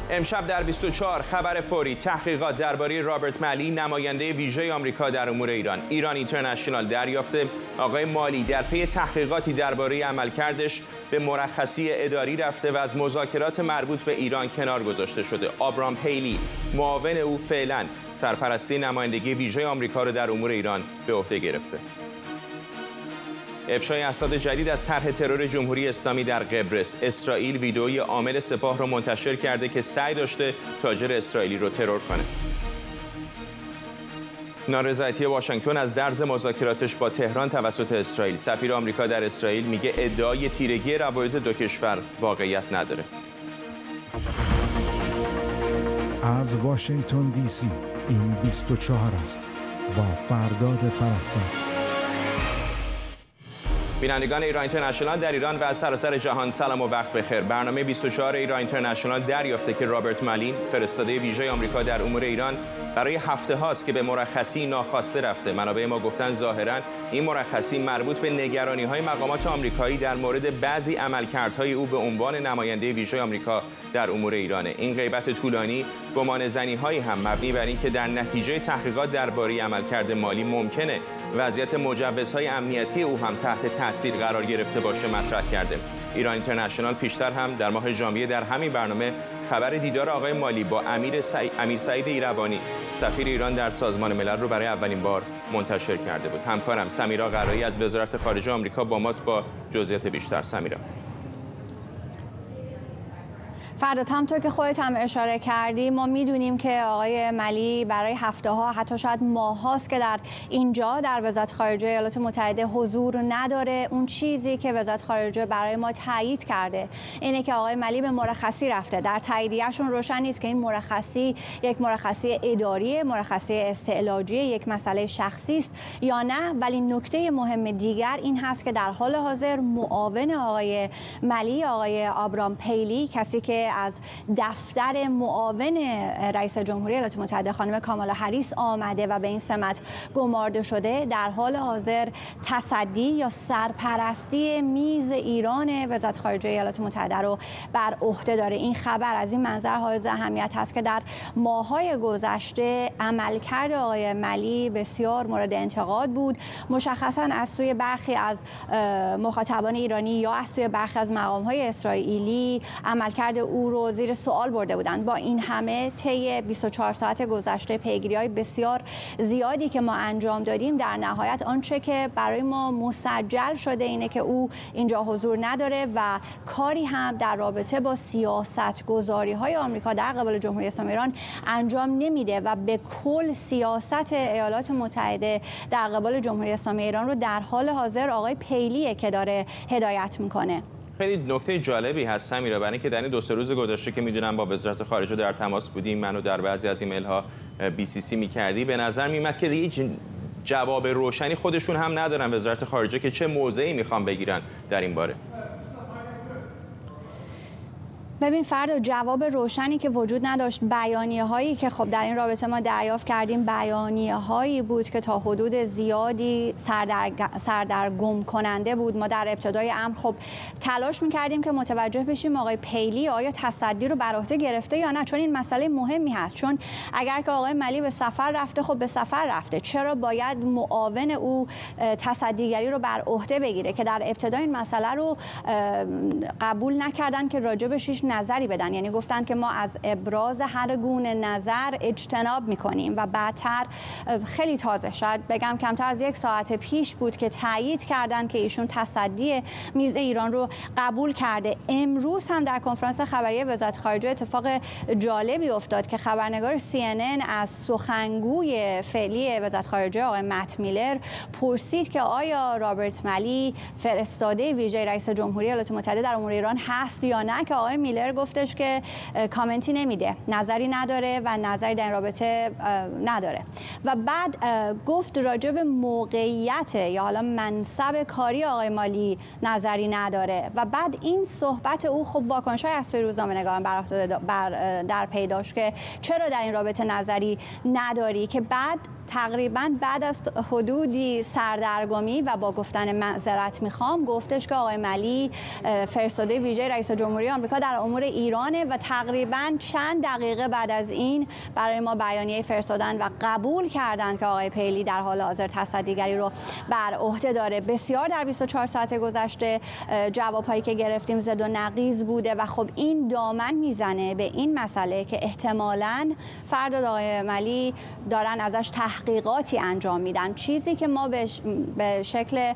امشب در 24 خبر فوری تحقیقات درباره رابرت مالی نماینده ویژه آمریکا در امور ایران اینترنشنال دریافت آقای مالی در پی تحقیقاتی درباره عملکردش به مرخصی اداری رفته و از مذاکرات مربوط به ایران کنار گذاشته شده. آبرام پیلی معاون او فعلا سرپرستی نمایندگی ویژه آمریکا را در امور ایران به عهده گرفته. افشای اسناد جدید از طرح ترور جمهوری اسلامی در قبرس. اسرائیل ویدئوی عامل سپاه را منتشر کرده که سعی داشته تاجر اسرائیلی رو ترور کنه. نارضایتی واشنگتن از درز مذاکراتش با تهران توسط اسرائیل. سفیر آمریکا در اسرائیل میگه ادعای تیرگی روابط دو کشور واقعیت نداره. از واشنگتن دی سی این 24 است با فرداد فرحزاد. بینندگان ایران اینترنشنال در ایران و از سراسر جهان سلام و وقت بخیر. برنامه 24 ایران اینترنشنال دریافته که رابرت مالی فرستاده ویژه آمریکا در امور ایران برای هفته هاست که به مرخصی ناخواسته رفته. منابع ما گفتن ظاهرا این مرخصی مربوط به نگرانی‌های مقامات آمریکایی در مورد بعضی عملکردهای او به عنوان نماینده ویژه آمریکا در امور ایرانه. این غیبت طولانی گمانه‌زنی‌هایی هم مبنی بر اینکه در نتیجه تحقیقات درباره عملکرد مالی ممکنه وضعیت مجوزهای امنیتی او هم تحت تاثیر قرار گرفته باشه مطرح کرده. ایران اینترنشنال پیشتر هم در ماه ژانویه در همین برنامه خبر دیدار آقای مالی با امیر سعید ایروانی سفیر ایران در سازمان ملل رو برای اولین بار منتشر کرده بود. همکارم سمیرا قرایی از وزارت خارجه آمریکا با ماست با جزئیات بیشتر. سمیرا. فرداد، همونطور که خودت هم اشاره کردی ما میدونیم که آقای مالی برای هفته ها حتی شاید ماه هاست که در اینجا در وزارت خارجه ایالات متحده حضور نداره. اون چیزی که وزارت خارجه برای ما تایید کرده اینه که آقای مالی به مرخصی رفته. در تاییدیه‌شون روشن نیست که این مرخصی یک مرخصی اداری، مرخصی استعلاجی، یک مسئله شخصی است یا نه. ولی نکته مهم دیگر این هست که در حال حاضر معاون آقای مالی، آقای آبرام پیلی، کسی که از دفتر معاون رئیس جمهوری ایالات متحده خانم کامالا هریس آمده و به این سمت گمارده شده، در حال حاضر تصدی یا سرپرستی میز ایران وزارت خارجه ایالات متحده رو بر عهده داره. این خبر از این منظر حائز اهمیت هست که در ماه‌های گذشته عملکرد آقای مالی بسیار مورد انتقاد بود، مشخصاً از سوی برخی از مخاطبان ایرانی یا از سوی برخی از مقام‌های اسرائیلی عملکرد او رو زیر سوال برده بودند. با این همه طی 24 ساعت گذشته پیگیری‌های بسیار زیادی که ما انجام دادیم، در نهایت آنچه که برای ما مسجل شده اینه که او اینجا حضور نداره و کاری هم در رابطه با سیاست‌گذاری‌های آمریکا در قبال جمهوری اسلامی ایران انجام نمیده و به کل سیاست ایالات متحده در قبال جمهوری اسلامی ایران رو در حال حاضر آقای پیلیه که داره هدایت میکنه. خیلی نکته جالبی هست سمیرا، برای اینکه در این 2-3 روز گذشته که میدونم با وزارت خارجه در تماس بودیم، منو در بعضی از ایمیل ها BCC میکردی، به نظر میومد که هیچ جواب روشنی خودشون هم ندارن وزارت خارجه که چه موضعی میخوان بگیرن در این باره. ببین فردا، جواب روشنی که وجود نداشت. بیانیه هایی که خب در این رابطه ما دریافت کردیم بیانیه هایی بود که تا حدود زیادی سردرگم کننده بود. ما در ابتدای امر خب تلاش میکردیم که متوجه بشیم آقای پیلی آیا تصدی رو بر عهده گرفته یا نه، چون این مسئله مهمی هست. چون اگر که آقای مالی به سفر رفته، خب به سفر رفته، چرا باید معاون او تصدیگری رو بر عهده بگیره؟ که در ابتدا این مسئله رو قبول نکردن که راجبش نظری بدن، یعنی گفتن که ما از ابراز هر گونه نظر اجتناب میکنیم. و بعدتر خیلی تازه، شاید بگم کمتر از 1 ساعت پیش بود که تایید کردن که ایشون تصدی میز ایران رو قبول کرده. امروز هم در کنفرانس خبری وزارت خارجه اتفاق جالبی افتاد که خبرنگار CNN از سخنگوی فعلی وزارت خارجه آقای مت میلر پرسید که آیا رابرت مالی فرستاده ویژه رئیس جمهوری ایالات متحده در امور ایران هست یا نه، که آقای میلر گفتش که کامنتی نمیده، نظری نداره و نظری در این رابطه نداره. و بعد گفت راجع به موقعیت یا حالا منصب کاری آقای مالی نظری نداره. و بعد این صحبت او خب واکنش‌های از سوی روزنامه‌نگاران در پی داشت که چرا در این رابطه نظری نداری، که بعد تقریبا بعد از حدودی سردرگمی و با گفتن معذرت میخوام گفتش که آقای ملی فرستاده ویژه رئیس جمهوری آمریکا در امور ایرانه و تقریبا چند دقیقه بعد از این برای ما بیانیه فرستادن و قبول کردن که آقای پیلی در حال حاضر تصدیگری رو بر عهده داره. بسیار در 24 ساعت گذشته جوابهایی که گرفتیم زد و نقیض بوده و خب این دامن میزنه به این مسئله که احتمالاً فردا آقای ملی دارن ازش تحقیقاتی انجام میدن. چیزی که ما به شکل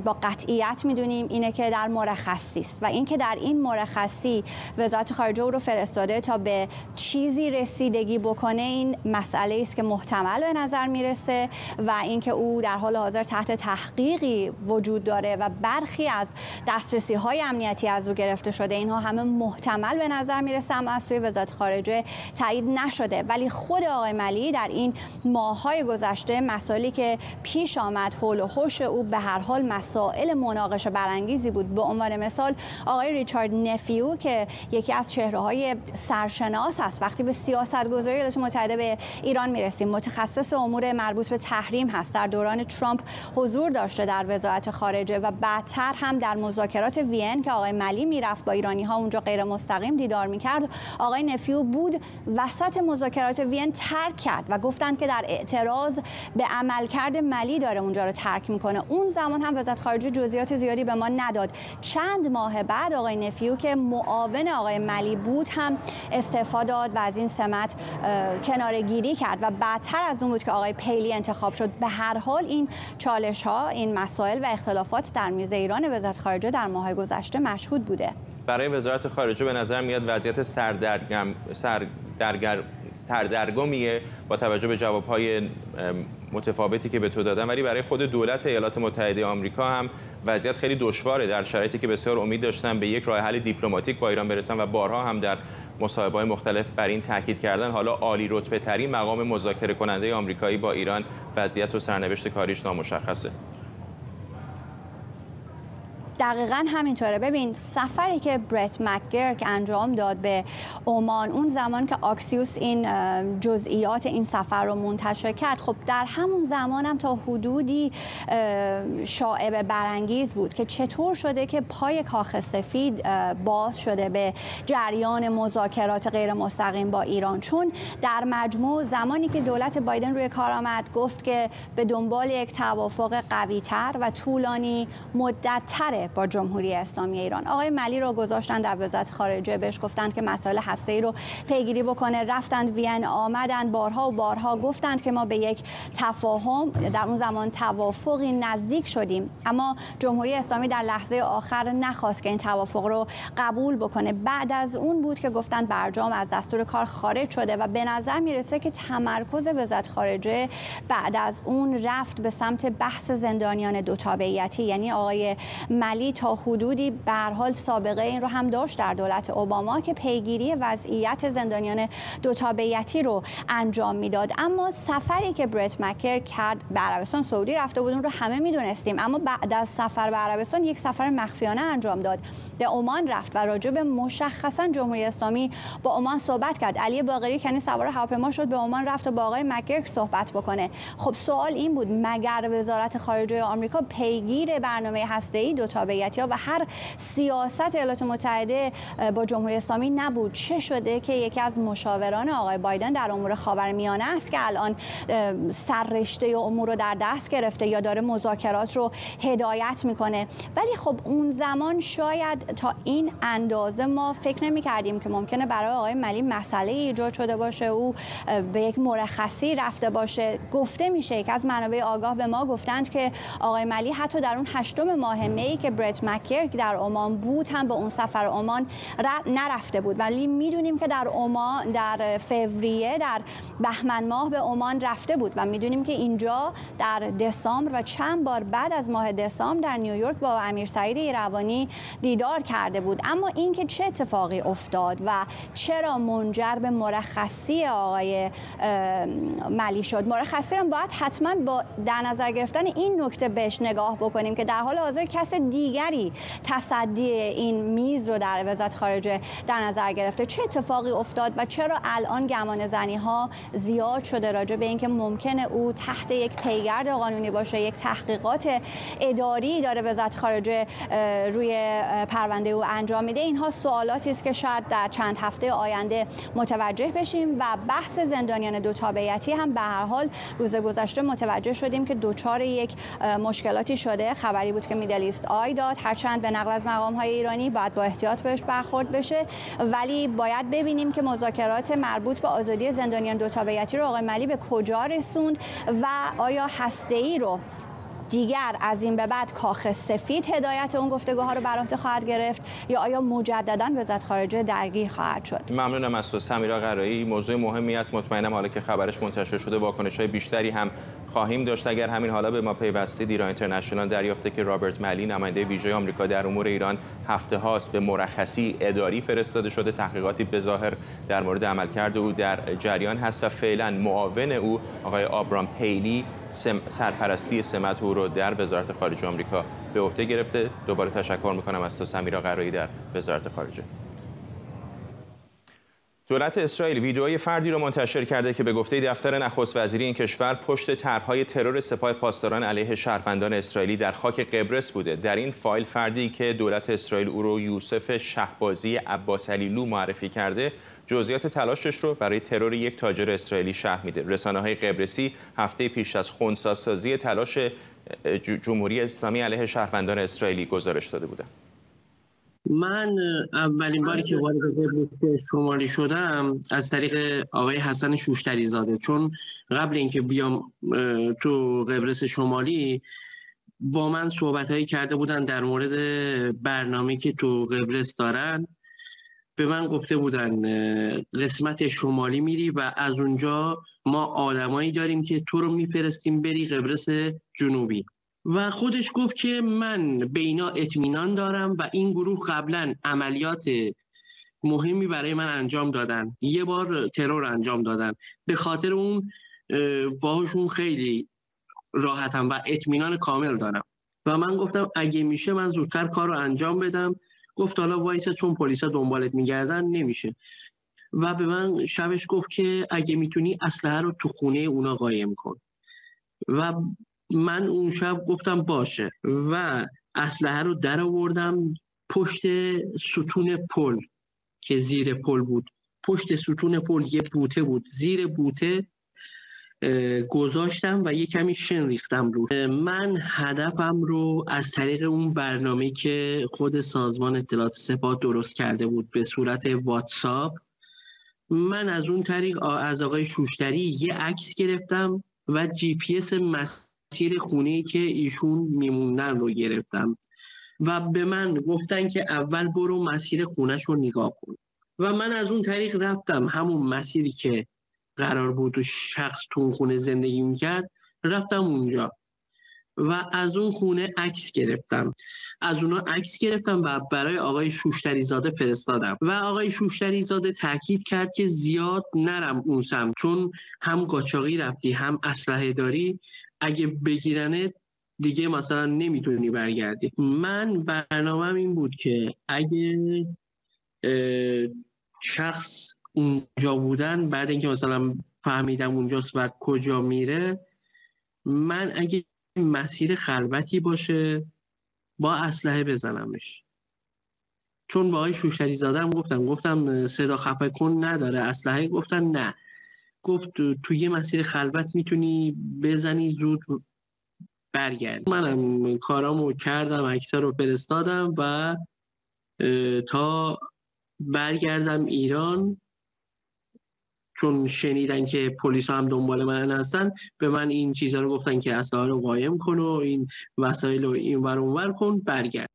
با قطعیت میدونیم اینه که در مرخصی است و اینکه در این مرخصی وزارت خارجه او رو فرستاده تا به چیزی رسیدگی بکنه، این مسئله است که محتمل به نظر میرسه و اینکه او در حال حاضر تحت تحقیقی وجود داره و برخی از دسترسی‌های امنیتی از او گرفته شده، اینها همه محتمل به نظر میرسه، اما از سوی وزارت خارجه تایید نشده. ولی خود آقای ملی در این ماه‌های گذشته مسائلی که پیش آمد حول و حوش او به هر حال مسائل مناقشه برانگیزی بود. به عنوان مثال آقای ریچارد نفیو که یکی از چهره‌های سرشناس است وقتی به سیاست‌گذاری ایالات متحده به ایران میرسیم، متخصص امور مربوط به تحریم هست، در دوران ترامپ حضور داشته در وزارت خارجه و بعدتر هم در مذاکرات وین که آقای ملی میرفت با ایرانی‌ها اونجا غیر مستقیم دیدار می‌کرد، آقای نفیو بود وسط مذاکرات وین ترک کرد و گفتند که در اعتراض به عملکرد ملی داره اونجا رو ترک میکنه. اون زمان هم وزارت خارجه جزئیات زیادی به ما نداد. چند ماه بعد آقای نفیو که معاون آقای ملی بود هم استعفا داد و از این سمت کناره‌گیری کرد و بعدتر از اون بود که آقای پیلی انتخاب شد. به هر حال این چالش ها، این مسائل و اختلافات در میز ایران وزارت خارجه در ماه‌های گذشته مشهود بوده. برای وزارت خارجه به نظر میاد وضعیت سردرگمیه با توجه به جوابهای متفاوتی که به تو دادن، ولی برای خود دولت ایالات متحده آمریکا هم وضعیت خیلی دشواره، در شرایطی که بسیار امید داشتن به یک راه حل دیپلماتیک با ایران برسن و بارها هم در مصاحبه‌های مختلف بر این تاکید کردن. حالا عالی رتبه ترین مقام مذاکره کننده آمریکایی با ایران وضعیت و سرنوشت کاریش نامشخصه. دقیقاً همینطوره. ببین سفری که برت مکگرک انجام داد به عمان اون زمان که آکسیوس این جزئیات این سفر رو منتشر کرد، خب در همون زمان هم تا حدودی شائبه برانگیز بود که چطور شده که پای کاخ سفید باز شده به جریان مذاکرات غیر مستقیم با ایران، چون در مجموع زمانی که دولت بایدن روی کار آمد گفت که به دنبال یک توافق قوی‌تر و طولانی مدت‌تر با جمهوری اسلامی ایران. آقای ملی رو گذاشتن در وزارت خارجه، بهش گفتند که مسائل هسته‌ای رو پیگیری بکنه، رفتند وین، آمدن بارها و بارها گفتند که ما به یک تفاهم، در اون زمان توافقی نزدیک شدیم، اما جمهوری اسلامی در لحظه آخر نخواست که این توافق رو قبول بکنه. بعد از اون بود که گفتند برجام از دستور کار خارج شده و به نظر میرسه که تمرکز وزارت خارجه بعد از اون رفت به سمت بحث زندانیان دو تابعیتی. یعنی آقای ملی تا حدودی به هر حال سابقه این رو هم داشت در دولت اوباما که پیگیری وضعیت زندانیان دو تابعیتی رو انجام میداد. اما سفری که برت مکر کرد به عربستان سعودی رفته بود، اون رو همه میدونستیم، اما بعد از سفر به عربستان یک سفر مخفیانه انجام داد، به عمان رفت و راجع به مشخصا جمهوری اسلامی با عمان صحبت کرد. علی باقری کنی سوار هواپیما شد به عمان رفت و با آقای مکر صحبت بکنه. خب سوال این بود مگر وزارت خارجه آمریکا پیگیر برنامه هسته‌ای دو تابعیتی و هر سیاست ایالات متحده با جمهوری اسلامی نبود؟ چه شده که یکی از مشاوران آقای بایدن در امور خاورمیانه است که الان سررشته امور رو در دست گرفته یا داره مذاکرات رو هدایت میکنه؟ ولی خب اون زمان شاید تا این اندازه ما فکر نمی‌کردیم که ممکنه برای آقای ملی مسئله ایجاد شده باشه، او به یک مرخصی رفته باشه. گفته میشه که از منابع آگاه به ما گفتند که آقای ملی حتی در اون 8 ماه می که برت مکگرک در عمان بود هم به اون سفر عمان نرفته بود، ولی میدونیم که در عمان در فوریه در بهمن ماه به عمان رفته بود و میدونیم که اینجا در دسامبر و چند بار بعد از ماه دسامبر در نیویورک با امیر سعید ایروانی دیدار کرده بود. اما اینکه چه اتفاقی افتاد و چرا منجر به مرخصی آقای ملی شد، مرخصی رو باید حتما با در نظر گرفتن این نکته بهش نگاه بکنیم که در حال حاضر کس دیگه دیگری تصدی این میز رو در وزارت خارجه در نظر گرفته. چه اتفاقی افتاد و چرا الان گمان زنی ها زیاد شده راجع به اینکه ممکنه او تحت یک پیگرد قانونی باشه، یک تحقیقات اداری داره وزارت خارجه روی پرونده او انجام میده؟ اینها سوالاتی است که شاید در چند هفته آینده متوجه بشیم. و بحث زندانیان دو تابعیتی هم به هر حال روز گذشته متوجه شدیم که دچار یک مشکلاتی شده. خبری بود که میدل ایست آی داد، هرچند به نقل از مقام‌های ایرانی باید با احتیاط بهش برخورد بشه، ولی باید ببینیم که مذاکرات مربوط به آزادی زندانیان دو تابعیتی رو آقای ملی به کجا رسوند و آیا هسته‌ای رو دیگر از این به بعد کاخ سفید هدایت اون گفتگوها رو بر عهده خواهد گرفت یا آیا مجددا وزارت خارجه درگیر خواهد شد؟ ممنونم از تو سمیرا قرایی. موضوع مهمی است، مطمئنم حالا که خبرش منتشر شده واکنش‌های بیشتری هم خواهیم داشت. اگر همین حالا به ما پیوستید، ایران اینترنشنال دریافته که رابرت ملی نماینده ویژه آمریکا در امور ایران هفته هاست به مرخصی اداری فرستاده شده. تحقیقاتی به ظاهر در مورد عملکرد او در جریان هست و فعلا معاون او آقای آبرام پیلی سرپرستی سمت او رو در وزارت خارجه آمریکا به عهده گرفته. دوباره تشکر میکنم از تو سمیرا قرایی در وزارت خارجه. دولت اسرائیل ویدئوی فردی را منتشر کرده که به گفته دفتر نخست وزیری این کشور پشت طرح‌های ترور سپاه پاسداران علیه شهروندان اسرائیلی در خاک قبرس بوده. در این فایل فردی که دولت اسرائیل او رو یوسف شهبازی عباس علیلو معرفی کرده، جزئیات تلاشش رو برای ترور یک تاجر اسرائیلی شرح میده. رسانه‌های قبرسی هفته پیش از خنثی‌سازی تلاش جمهوری اسلامی علیه شهروندان اسرائیلی گزارش داده بودند. من اولین باری که وارد قبرس شمالی شدم از طریق آقای حسن شوشتری زاده، چون قبل اینکه بیام تو قبرس شمالی با من صحبت‌هایی کرده بودن در مورد برنامه‌ای که تو قبرس دارن. به من گفته بودن قسمت شمالی میری و از اونجا ما آدمایی داریم که تو رو میفرستیم بری قبرس جنوبی. و خودش گفت که من به اینا اطمینان دارم و این گروه قبلا عملیات مهمی برای من انجام دادن، یه بار ترور انجام دادن، به خاطر اون باهاشون خیلی راحتم و اطمینان کامل دارم. و من گفتم اگه میشه من زودتر کار رو انجام بدم. گفت حالا وایسا چون پلیسا دنبالت میگردن نمیشه. و به من شبش گفت که اگه میتونی اسلحه رو تو خونه اونا قایم کن. و من اون شب گفتم باشه و اسلحه رو در آوردم پشت ستون پل که زیر پل بود. پشت ستون پل یه بوته بود، زیر بوته گذاشتم و یه کمی شن ریختم رو. من هدفم رو از طریق اون برنامه که خود سازمان اطلاعات سپاه درست کرده بود به صورت واتساپ، من از اون طریق از آقای شوشتری یه عکس گرفتم و جی پی اس مسیر خونه‌ای که ایشون میموندن رو گرفتم و به من گفتن که اول برو مسیر خونه‌ش رو نگاه کن. و من از اون طریق رفتم همون مسیری که قرار بود و شخص تو اون خونه زندگی میکرد، رفتم اونجا و از اون خونه عکس گرفتم. از اونا عکس گرفتم و برای آقای شوشتری زاده فرستادم و آقای شوشتری زاده تاکید کرد که زیاد نرم اون سمت، چون هم قاچاقی رفتی هم اسلحه داری، اگه بگیرنت دیگه مثلا نمیتونی برگردی. من برنامه‌م این بود که اگه شخص اونجا بودن، بعد اینکه مثلا فهمیدم اونجاست و کجا میره، من اگه مسیر خلوتی باشه با اسلحه بزنمش. چون با آقای شوشتری زاده هم گفتم صدا خفه کن نداره اسلحه، گفتن نه. گفت تو یه مسیر خلوت میتونی بزنی زود برگرد. منم کارامو کردم، عکس‌ها رو فرستادم و تا برگردم ایران، چون شنیدن که پلیس هم دنبال من هستن، به من این چیزها رو گفتن که اسلحه رو قایم کن و این وسایل رو این ور اون ور کن برگرد.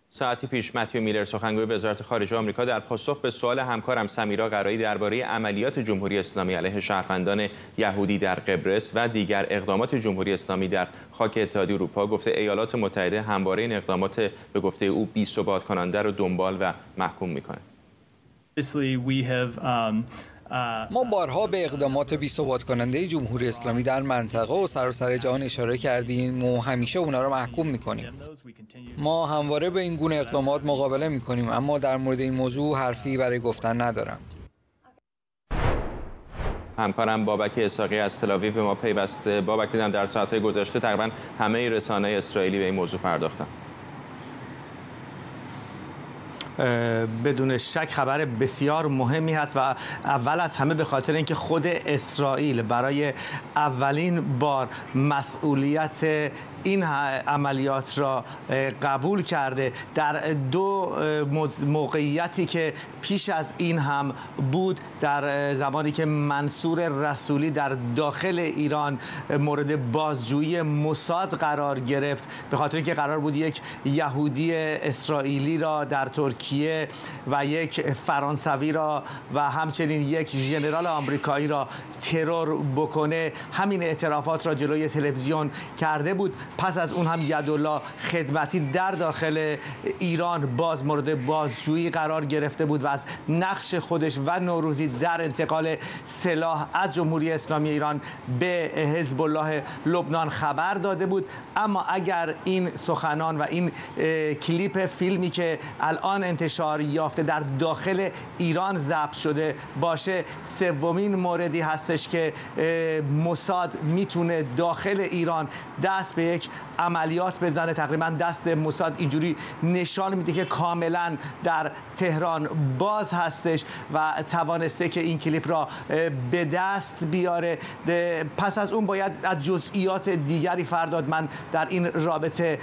ساعتی پیش متیو میلر سخنگوی وزارت خارجه آمریکا در پاسخ به سوال همکارم سمیرا قرایی درباره عملیات جمهوری اسلامی علیه شهروندان یهودی در قبرس و دیگر اقدامات جمهوری اسلامی در خاک اتحادیه اروپا گفته ایالات متحده همواره این اقدامات به گفته او بی‌ثبات کننده رو دنبال و محکوم میکنه. ما بارها به اقدامات بی‌ثبات کننده جمهوری اسلامی در منطقه و سراسر جهان اشاره کردیم و همیشه اونا رو محکوم میکنیم. ما همواره به این گونه اقدامات مقابله میکنیم، اما در مورد این موضوع حرفی برای گفتن ندارم. همکارم بابک اسحاقی از تل‌آویو به ما پیوسته. بابک، دیدم در ساعت‌های گذشته تقریبا همه رسانه‌های اسرائیلی به این موضوع پرداختن. بدون شک خبر بسیار مهمی هست و اول از همه به خاطر اینکه خود اسرائیل برای اولین بار مسئولیت این عملیات را قبول کرده. در دو موقعیتی که پیش از این هم بود، در زمانی که منصور رسولی در داخل ایران مورد بازجویی موساد قرار گرفت، به خاطر اینکه قرار بود یک یهودی اسرائیلی را در ترکیه و یک فرانسوی را و همچنین یک ژنرال آمریکایی را ترور بکنه، همین اعترافات را جلوی تلویزیون کرده بود. پس از اون هم یدالله خدمتی در داخل ایران باز مورد بازجویی قرار گرفته بود و از نقش خودش و نوروزی در انتقال سلاح از جمهوری اسلامی ایران به حزب الله لبنان خبر داده بود. اما اگر این سخنان و این کلیپ فیلمی که الان انتشار یافته در داخل ایران ضبط شده باشه، سومین موردی هستش که موساد میتونه داخل ایران دست به یک عملیات بزنه. تقریبا دست موساد اینجوری نشان میده که کاملا در تهران باز هستش و توانسته که این کلیپ را به دست بیاره. پس از اون باید از جزئیات دیگری فرداد من در این رابطه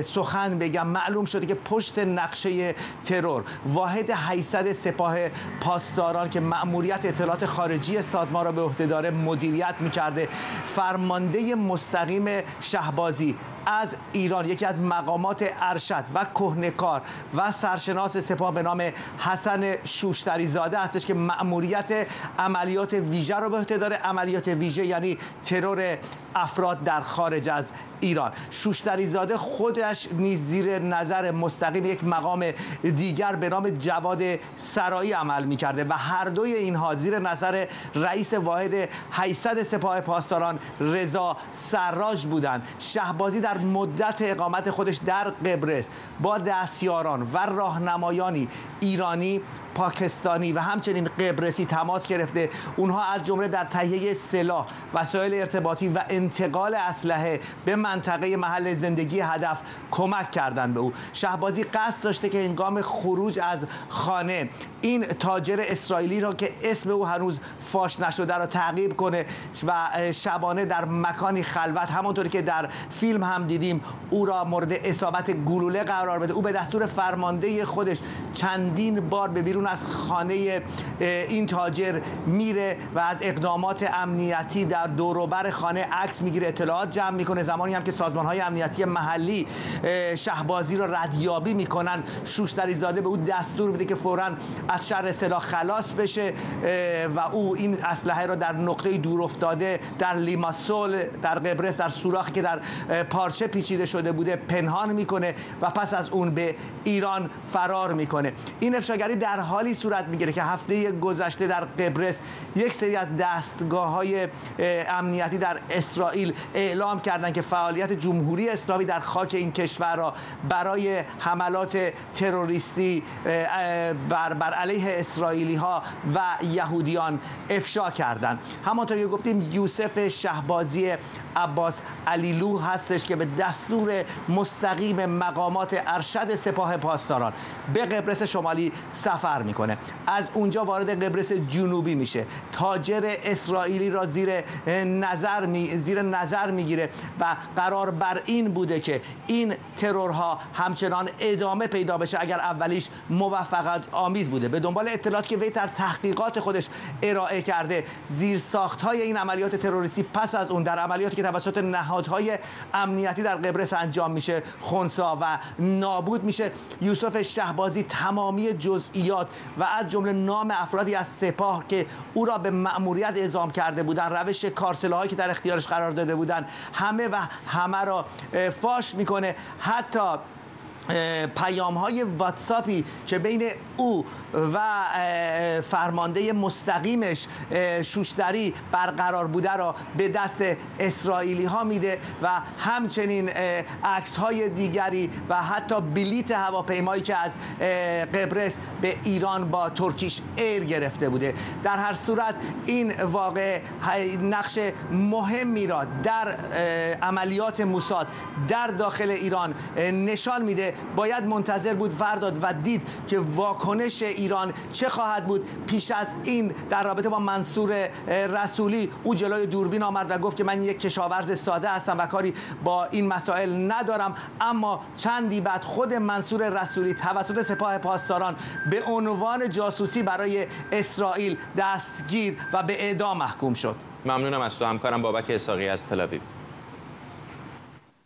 سخن بگم. معلوم شده که پشت نقشه ترور واحد 800 سپاه پاسداران که مأموریت اطلاعات خارجی سازمان را به عهده داره مدیریت میکرده، فرمانده مستقیم شهبازی از ایران، یکی از مقامات ارشد و کهنه‌کار و سرشناس سپاه به نام حسن شوشتری زاده هستش که مأموریت عملیات ویژه رو به عهده داره. عملیات ویژه یعنی ترور افراد در خارج از ایران. شوشتری زاده خودش نیز زیر نظر مستقیم یک مقام دیگر به نام جواد سرایی عمل می‌کرده و هر دوی اینها زیر نظر رئیس واحد 800 سپاه پاسداران رضا سراج بودند. شهبازی در مدت اقامت خودش در قبرس با دستیاران و راهنمایانی ایرانی، پاکستانی و همچنین قبرسی تماس گرفته. اونها از جمله در تهیه سلاح، وسایل ارتباطی و انتقال اسلحه به منطقه محل زندگی هدف کمک کردند به او. شهبازی قصد داشته که هنگام خروج از خانه این تاجر اسرائیلی را که اسم او هنوز فاش نشده را تعقیب کنه و شبانه در مکانی خلوت، همونطوری که در فیلم هم دیدیم، او را مورد اصابت گلوله قرار بده. او به دستور فرمانده خودش چندین بار به بیرون از خانه این تاجر میره و از اقدامات امنیتی در دور و بر خانه عکس میگیره، اطلاعات جمع میکنه. زمانی هم که سازمان‌های امنیتی محلی شهبازی را ردیابی میکنن، شوشتری زاده به او دستور میده که فوراً از شر سلاح خلاص بشه و او این اسلحه را در نقطه دور افتاده در لیماسول در قبرس، در سوراخی که در پارچه پیچیده شده بوده، پنهان میکنه و پس از اون به ایران فرار میکنه. این افشاگری در حالی صورت میگیره که هفته گذشته در قبرس یک سری از دستگاه‌های امنیتی در اسرائیل اعلام کردند که فعالیت جمهوری اسلامی در خاک این کشور را برای حملات تروریستی بر علیه اسرائیلی‌ها و یهودیان افشا کردند. همانطور که گفتیم یوسف شهبازی عباس علیلو هستش که به دستور مستقیم مقامات ارشد سپاه پاسداران به قبرس شمالی سفر میکنه. از اونجا وارد قبرس جنوبی میشه، تاجر اسرائیلی را زیر نظر میگیره و قرار بر این بوده که این ترورها همچنان ادامه پیدا بشه اگر اولیش موفقیت آمیز بوده. به دنبال اطلاعاتی که وی در تحقیقات خودش ارائه کرده، زیرساخت‌های این عملیات تروریستی پس از اون در عملیاتی که توسط نهادهای امنیتی در قبرس انجام میشه خنثی و نابود میشه. یوسف شهبازی تمامی جزئیات و از جمله نام افرادی از سپاه که او را به مأموریت اعزام کرده بودند، روش کارسلاحایی که در اختیارش قرار داده بودند، همه را فاش میکنه. حتی پیام‌های واتساپی که بین او و فرمانده مستقیمش شوشتری برقرار بوده را به دست اسرائیلی ها میده و همچنین عکس‌های دیگری و حتی بلیت هواپیمایی که از قبرس به ایران با ترکیش ایر گرفته بوده. در هر صورت این واقعه نقش مهمی را در عملیات موساد در داخل ایران نشان میده. باید منتظر بود فرداد و دید که واکنش ایران چه خواهد بود. پیش از این در رابطه با منصور رسولی او جلوی دوربین آمد و گفت که من یک کشاورز ساده هستم و کاری با این مسائل ندارم، اما چندی بعد خود منصور رسولی توسط سپاه پاسداران به عنوان جاسوسی برای اسرائیل دستگیر و به اعدام محکوم شد. ممنونم از تو همکارم بابک اسحاقی از تل‌آویو.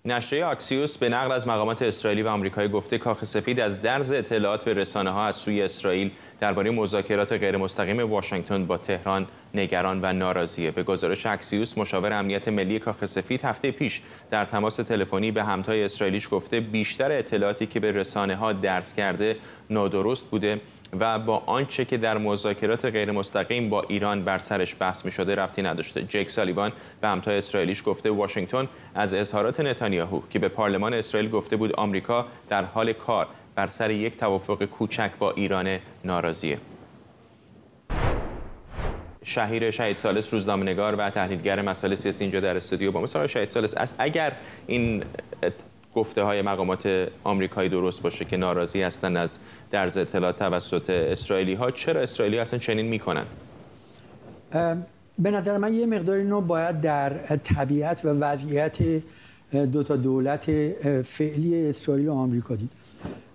نشریه آکسیوس به نقل از مقامات اسرائیلی و آمریکایی گفته کاخ سفید از درز اطلاعات به رسانه‌ها از سوی اسرائیل درباره مذاکرات غیرمستقیم واشنگتن با تهران نگران و ناراضیه. به گزارش آکسیوس، مشاور امنیت ملی کاخ سفید هفته پیش در تماس تلفنی به همتای اسرائیلیش گفته بیشتر اطلاعاتی که به رسانه‌ها درز کرده نادرست بوده و با آنچه که در مذاکرات غیرمستقیم با ایران بر سرش بحث می‌شده ربطی نداشته. جیک سالیوان به همتای اسرائیلیش گفته واشنگتن از اظهارات نتانیاهو که به پارلمان اسرائیل گفته بود آمریکا در حال کار بر سر یک توافق کوچک با ایران ناراضیه. شهیر شهید ثالث روزنامه‌نگار و تحلیلگر مسائل سیاسی اینجا در استودیو با ما. آقای شهید ثالث، اگر این گفته های مقامات آمریکایی درست باشه که ناراضی هستند از درز اطلاعات توسط اسرائیلی ها، چرا اسرائیلی اصلا چنین میکنن؟ به نظر من یه مقدار اینو باید در طبیعت و وضعیت دو تا دولت فعلی اسرائیل و آمریکا دید.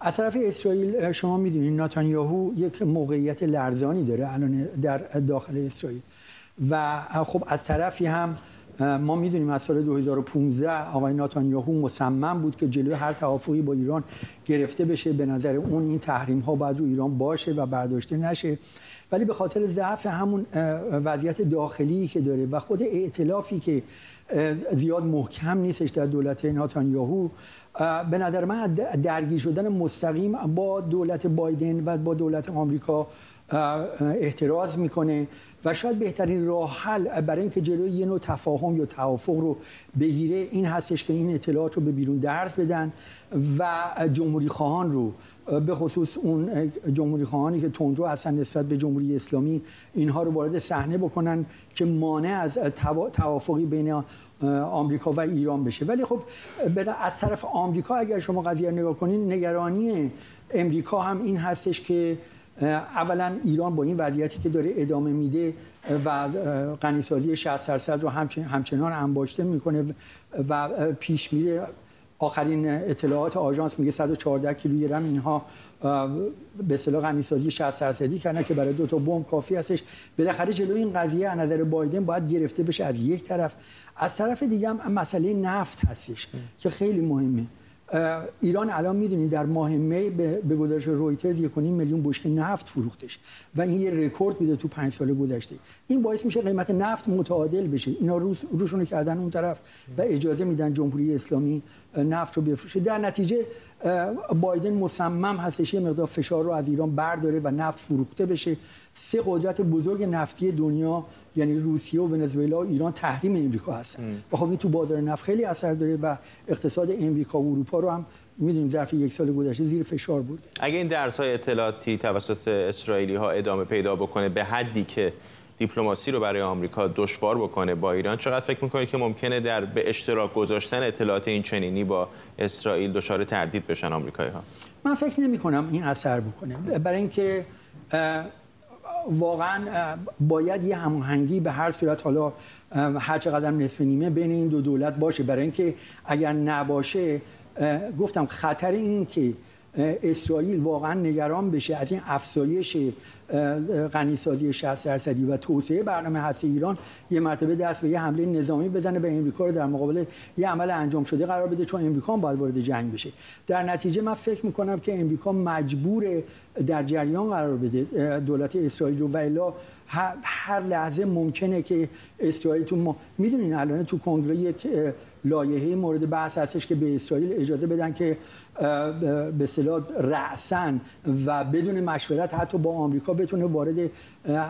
از طرف اسرائیل شما میدونید نتانیاهو یک موقعیت لرزانی داره الان در داخل اسرائیل و خب از طرفی هم ما میدونیم از سال 2015 آقای نتانیاهو مصمم بود که جلوی هر توافقی با ایران گرفته بشه. به نظر اون این تحریم ها باید رو ایران باشه و برداشته نشه، ولی به خاطر ضعف همون وضعیت داخلی که داره و خود ائتلافی که زیاد محکم نیستش در دولت نتانیاهو، به نظر من درگیر شدن مستقیم با دولت بایدن و با دولت آمریکا احتراز میکنه و شاید بهترین راه حل برای اینکه جلوی یه نوع تفاهم یا توافق رو بگیره این هستش که این اطلاعات رو به بیرون درز بدن و جمهوری خواهان رو، به خصوص اون جمهوری خواهانی که تندرو هستن نسبت به جمهوری اسلامی، اینها رو وارد صحنه بکنن که مانع از توافقی بین آمریکا و ایران بشه. ولی خب از طرف آمریکا اگر شما قضیه نگاه کنین، نگرانی امریکا هم این هستش که اولا ایران با این وضعیتی که داره ادامه میده و غنیسازی 60% رو همچنان انباشته میکنه و پیش میره. آخرین اطلاعات آژانس میگه 114 کیلوگرم اینها به اصطلاح غنیسازی 60% کردن که برای 2 تا بمب کافی هستش. بالاخره جلوی این قضیه از نظر بایدن باید گرفته بشه از یک طرف. از طرف دیگه هم مسئله نفت هستش که خیلی مهمه. ایران الان میدونید در ماه می به گزارش رویترز 1.5 میلیون بشکه نفت فروختش و این یه رکورد بوده تو 5 سال گذشته. این باعث میشه قیمت نفت متعادل بشه. اینا روشونو کردن اون طرف و اجازه میدن جمهوری اسلامی نفت رو بفروشه. در نتیجه بایدن مصمم هستش یه مقدار فشار رو از ایران برداره و نفت فروخته بشه. 3 قدرت بزرگ نفتی دنیا یعنی روسیه و ونزوئلا و ایران تحریم امریکا هستن و خب این تو بازار نفت خیلی اثر داره و اقتصاد امریکا و اروپا رو هم میدونیم ظرف 1 سال گذشته زیر فشار برده. اگه این درس‌های اطلاعاتی توسط اسرائیلی ها ادامه پیدا بکنه به حدی که دیپلماسی رو برای آمریکا دشوار بکنه با ایران، چقدر فکر می‌کنید که ممکنه به اشتراک گذاشتن اطلاعات این چنینی با اسرائیل دچار تردید بشن آمریکایی‌ها؟ من فکر نمی‌کنم این اثر بکنه، برای اینکه واقعا باید یه هماهنگی به هر صورت، حالا هر چقدر نصف نیمه بین این دو دولت باشه، برای اینکه اگر نباشه گفتم خطر این که اسرائیل واقعا نگران بشه از این افزایش غنیسازی 60% و توسعه برنامه هسته ایران یه مرتبه دست به یه حمله نظامی بزنه به امریکا رو در مقابل یه عمل انجام شده قرار بده، چون امریکا هم باید وارد جنگ بشه. در نتیجه من فکر میکنم که امریکا مجبور در جریان قرار بده دولت اسرائیل رو و الا هر لحظه ممکنه که اسرائیل میدونین الان تو کنگره یک لایحه مورد بحث هستش که به اسرائیل اجازه بدن که به اصطلاح رأساً و بدون مشورت حتی با آمریکا بتونه وارد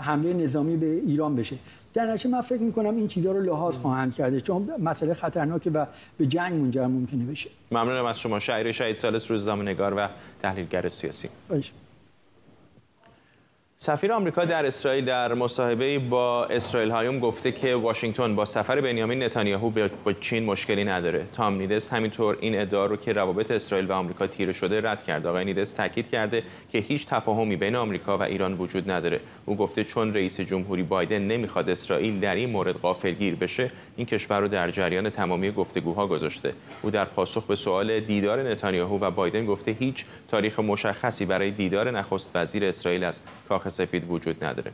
حمله نظامی به ایران بشه. در نتیجه من فکر می‌کنم این چیزا رو لحاظ خواهند کرده چون مسئله خطرناکه و به جنگ منجر ممکنه بشه. ممنونم از شما شهیر شهید ثالث، روزنامه‌نگار و تحلیلگر سیاسی. سفیر آمریکا در اسرائیل در مصاحبه‌ای با اسرائیل هایوم گفته که واشنگتن با سفر بنیامین نتانیاهو با چین مشکلی نداره. تام نیدس همینطور این ادعا رو که روابط اسرائیل و آمریکا تیره شده رد کرد. آقای نیدس تاکید کرده که هیچ تفاهمی بین آمریکا و ایران وجود نداره. او گفته چون رئیس جمهوری بایدن نمیخواد اسرائیل در این مورد غافلگیر بشه، این کشور رو در جریان تمامی گفتگوها گذاشته. او در پاسخ به سوال دیدار نتانیاهو و بایدن گفته هیچ تاریخ مشخصی برای دیدار نخست وزیر اسرائیل از کاخ سفید وجود نداره.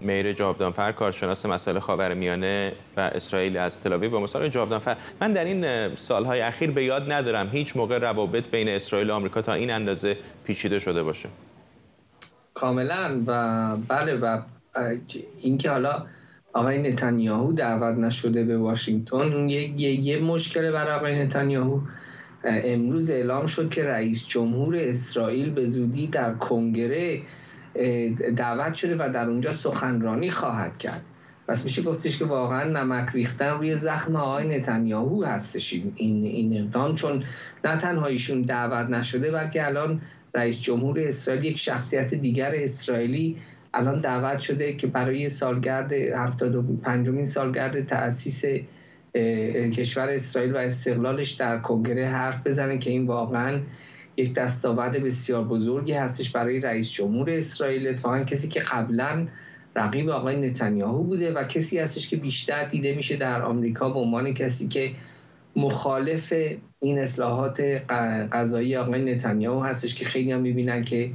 میر جاودانفر، کارشناس مسائل خاورمیانه و اسرائیل از تل‌آویو. با مسائل جاودانفر، من در این سالهای اخیر به یاد ندارم هیچ موقع روابط بین اسرائیل و آمریکا تا این اندازه پیچیده شده باشه. کاملا و بله، و اینکه حالا آقای نتانیاهو دعوت نشده به واشنگتن یه مشکل برای آقای نتانیاهو. امروز اعلام شد که رئیس جمهور اسرائیل به زودی در کنگره دعوت شده و در اونجا سخنرانی خواهد کرد. پس میشه گفتش که واقعا نمک ریختن روی زخم آقای نتانیاهو هستش این اقدام، چون نه تنها ایشون دعوت نشده بلکه الان رئیس جمهور اسرائیل، یک شخصیت دیگر اسرائیلی، الان دعوت شده که برای سالگرد 75مین سالگرد تأسیس کشور اسرائیل و استقلالش در کنگره حرف بزنه که این واقعا یک دستاورد بسیار بزرگی هستش برای رئیس جمهور اسرائیل. اتفاقا کسی که قبلا رقیب آقای نتانیاهو بوده و کسی هستش که بیشتر دیده میشه در آمریکا به عنوان کسی که مخالف این اصلاحات قضایی آقای نتانیاهو هستش که خیلی هم میبینن که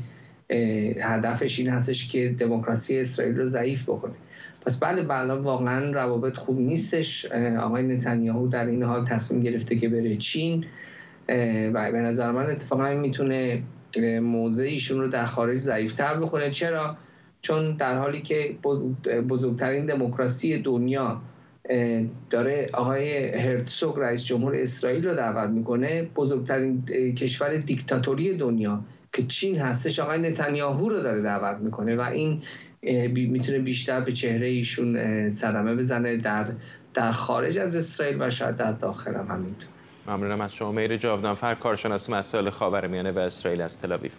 هدفش این هستش که دموکراسی اسرائیل رو ضعیف بکنه. پس بله واقعا روابط خوب نیستش. آقای نتانیاهو در این حال تصمیم گرفته که بره چین و به نظر من اتفاقا میتونه موضع ایشون رو در خارج ضعیف‌تر بکنه. چرا؟ چون در حالی که بزرگترین دموکراسی دنیا داره آقای هرتزوگ رئیس جمهور اسرائیل رو دعوت میکنه، بزرگترین کشور دیکتاتوری دنیا که چین هستش آقای نتانیاهو رو داره دعوت میکنه و این میتونه بیشتر به چهره ایشون صدمه بزنه در خارج از اسرائیل و شاید در داخل هم همینطور. ممنونم از شما میر جاودانفر، کارشناس مسائل خاورمیانه و اسرائیل از تل‌آویو.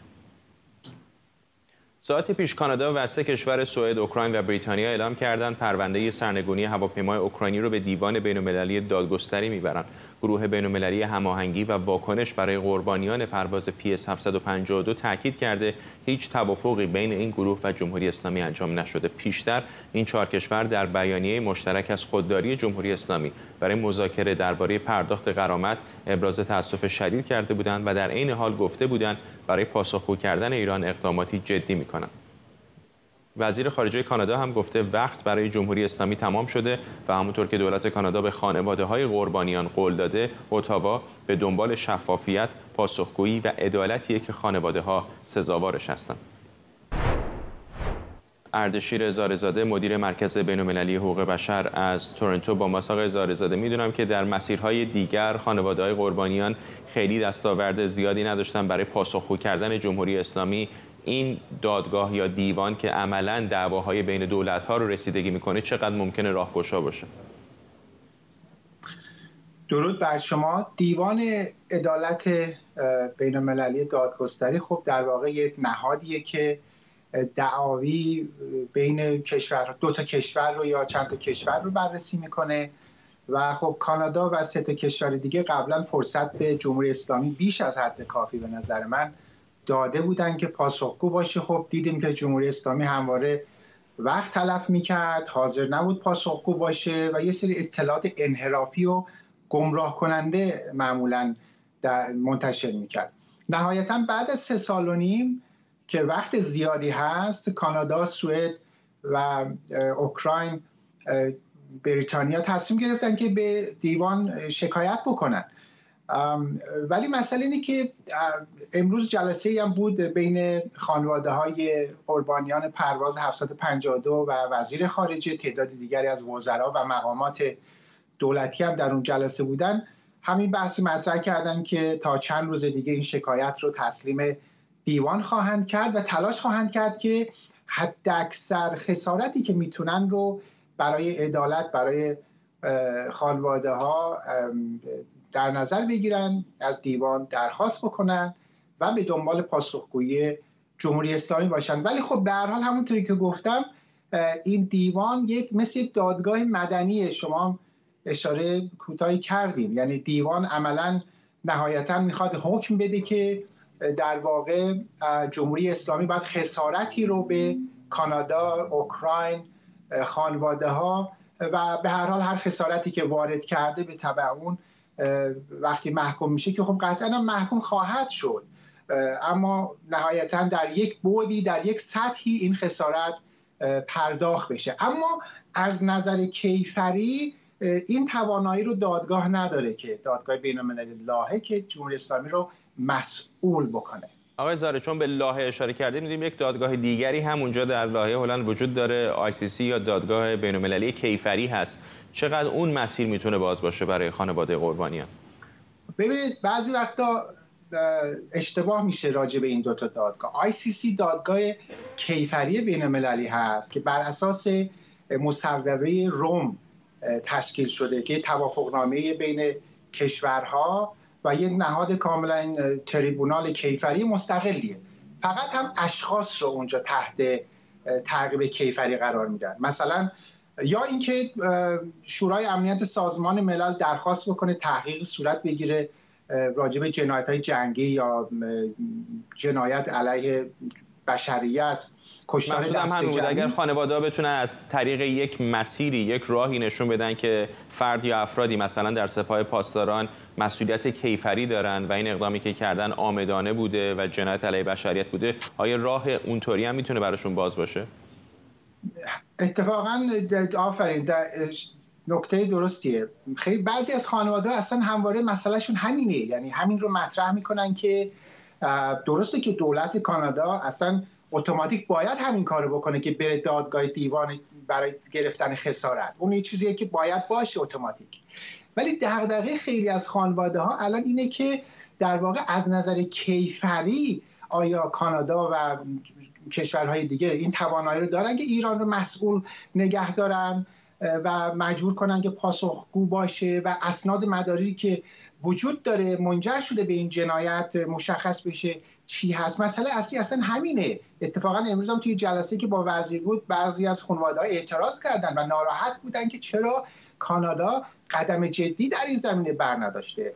ساعتی پیش کانادا و 3 کشور سوئد، اوکراین و بریتانیا اعلام کردند پرونده سرنگونی هواپیمای اوکراینی رو به دیوان بین‌المللی دادگستری میبرند. گروه بین‌المللی هماهنگی و واکنش برای قربانیان پرواز PS752 تاکید کرده هیچ توافقی بین این گروه و جمهوری اسلامی انجام نشده. پیشتر این 4 کشور در بیانیه مشترک از خودداری جمهوری اسلامی برای مذاکره درباره پرداخت غرامت ابراز تأسف شدید کرده بودند و در عین حال گفته بودند برای پاسخگو کردن ایران اقداماتی جدی می‌کنند. وزیر خارجه کانادا هم گفته وقت برای جمهوری اسلامی تمام شده و همونطور که دولت کانادا به خانواده‌های قربانیان قول داده، اتاوا به دنبال شفافیت، پاسخگویی و عدالتیه که خانواده‌ها سزاوارش هستند. اردشیر هزاره‌زاده، مدیر مرکز بین‌المللی حقوق بشر از تورنتو با ماست. آقای هزاره‌زاده، میدونم که در مسیرهای دیگر خانواده‌های قربانیان خیلی دستاورد زیادی نداشتن برای پاسخگو کردن جمهوری اسلامی. این دادگاه یا دیوان که عملاً دعواهای بین دولت‌ها رو رسیدگی میکنه چقدر ممکنه راهگشا باشه؟ درود بر شما. دیوان عدالت بین‌المللی دادگستری خب در واقع یک نهادیه که دعاوی بین دو تا کشور رو یا چند تا کشور رو بررسی میکنه و خب کانادا و 3 تا کشور دیگه قبلا فرصت به جمهوری اسلامی بیش از حد کافی به نظر من داده بودن که پاسخگو باشه. خب دیدیم که جمهوری اسلامی همواره وقت تلف میکرد، حاضر نبود پاسخگو باشه و یه سری اطلاعات انحرافی و گمراه کننده معمولا منتشر میکرد. نهایتا بعد از 3 سال و نیم که وقت زیادی هست، کانادا، سوئد و اوکراین، بریتانیا تصمیم گرفتن که به دیوان شکایت بکنن. ولی مسئله اینه که امروز جلسه هم بود بین خانواده‌های قربانیان پرواز 752 و وزیر خارجه، تعداد دیگری از وزرا و مقامات دولتی هم در اون جلسه بودن، همین بحثی مطرح کردن که تا چند روز دیگه این شکایت رو تسلیم دیوان خواهند کرد و تلاش خواهند کرد که حداکثر خسارتی که میتونن رو برای عدالت، برای خانواده ها در نظر بگیرن، از دیوان درخواست بکنن و به دنبال پاسخگویی جمهوری اسلامی باشن. ولی خب به هر حال همونطوری که گفتم این دیوان یک مثل دادگاه مدنی، شما اشاره کوتاهی کردیم، یعنی دیوان عملا نهایتا میخواد حکم بده که در واقع جمهوری اسلامی باید خسارتی رو به کانادا، اوکراین، خانواده ها و به هر حال هر خسارتی که وارد کرده به تبع اون وقتی محکوم میشه که خب قطعا محکوم خواهد شد، اما نهایتا در یک بعدی، در یک سطحی این خسارت پرداخت بشه. اما از نظر کیفری این توانایی رو دادگاه نداره که دادگاه بین‌المللی لاهه که جمهوری اسلامی رو مسئول بکنه. آقای زاره، چون به لاهه اشاره کردیم، می‌دونیم یک دادگاه دیگری هم اونجا در لاهه هلند وجود داره، ICC یا دادگاه بین‌المللی کیفری هست. چقدر اون مسیر میتونه باز باشه برای خانواده قربانیان؟ ببینید بعضی وقتا اشتباه میشه راجع به این دوتا دادگاه. ICC دادگاه کیفری بین‌المللی هست که بر اساس مصوبه روم تشکیل شده که توافقنامه بین کشورها و یک نهاد کاملا تریبونال کیفری مستقلیه. فقط هم اشخاص رو اونجا تحت تعقیب کیفری قرار میدن. مثلا یا اینکه شورای امنیت سازمان ملل درخواست بکنه تحقیق صورت بگیره راجع به جنایت‌های جنگی یا جنایت علیه بشریت، کشتار دست جمعی. اگر خانواده‌ها بتونن از طریق یک مسیری، یک راهی نشون بدن که فرد یا افرادی مثلا در سپاه پاسداران مسئولیت کیفری دارن و این اقدامی که کردن عامدانه بوده و جنایت علیه بشریت بوده، آیا راه اونطوری هم میتونه براشون باز باشه؟ اتفاقا آفرین، نکته درستیه. خیلی بعضی از خانواده اصلا همواره مسئلهشون همینه، یعنی همین رو مطرح میکنن که درسته که دولت کانادا اصلا اتوماتیک باید همین کارو بکنه که بره دادگاه دیوان برای گرفتن خسارت، اون یه چیزیه که باید باشه اتوماتیک. ولی دغدغه خیلی از خانواده ها الان اینه که در واقع از نظر کیفری آیا کانادا و کشورهای دیگه این توانایی رو دارن که ایران رو مسئول نگه دارن و مجبور کنن که پاسخگو باشه و اسناد مدارکی که وجود داره منجر شده به این جنایت مشخص بشه چی هست. مسئله اصلی اصلا همینه. اتفاقا امروز هم توی جلسه که با وزیر بود بعضی از خانواده‌ها اعتراض کردن و ناراحت بودن که چرا کانادا قدم جدی در این زمینه بر نداشته.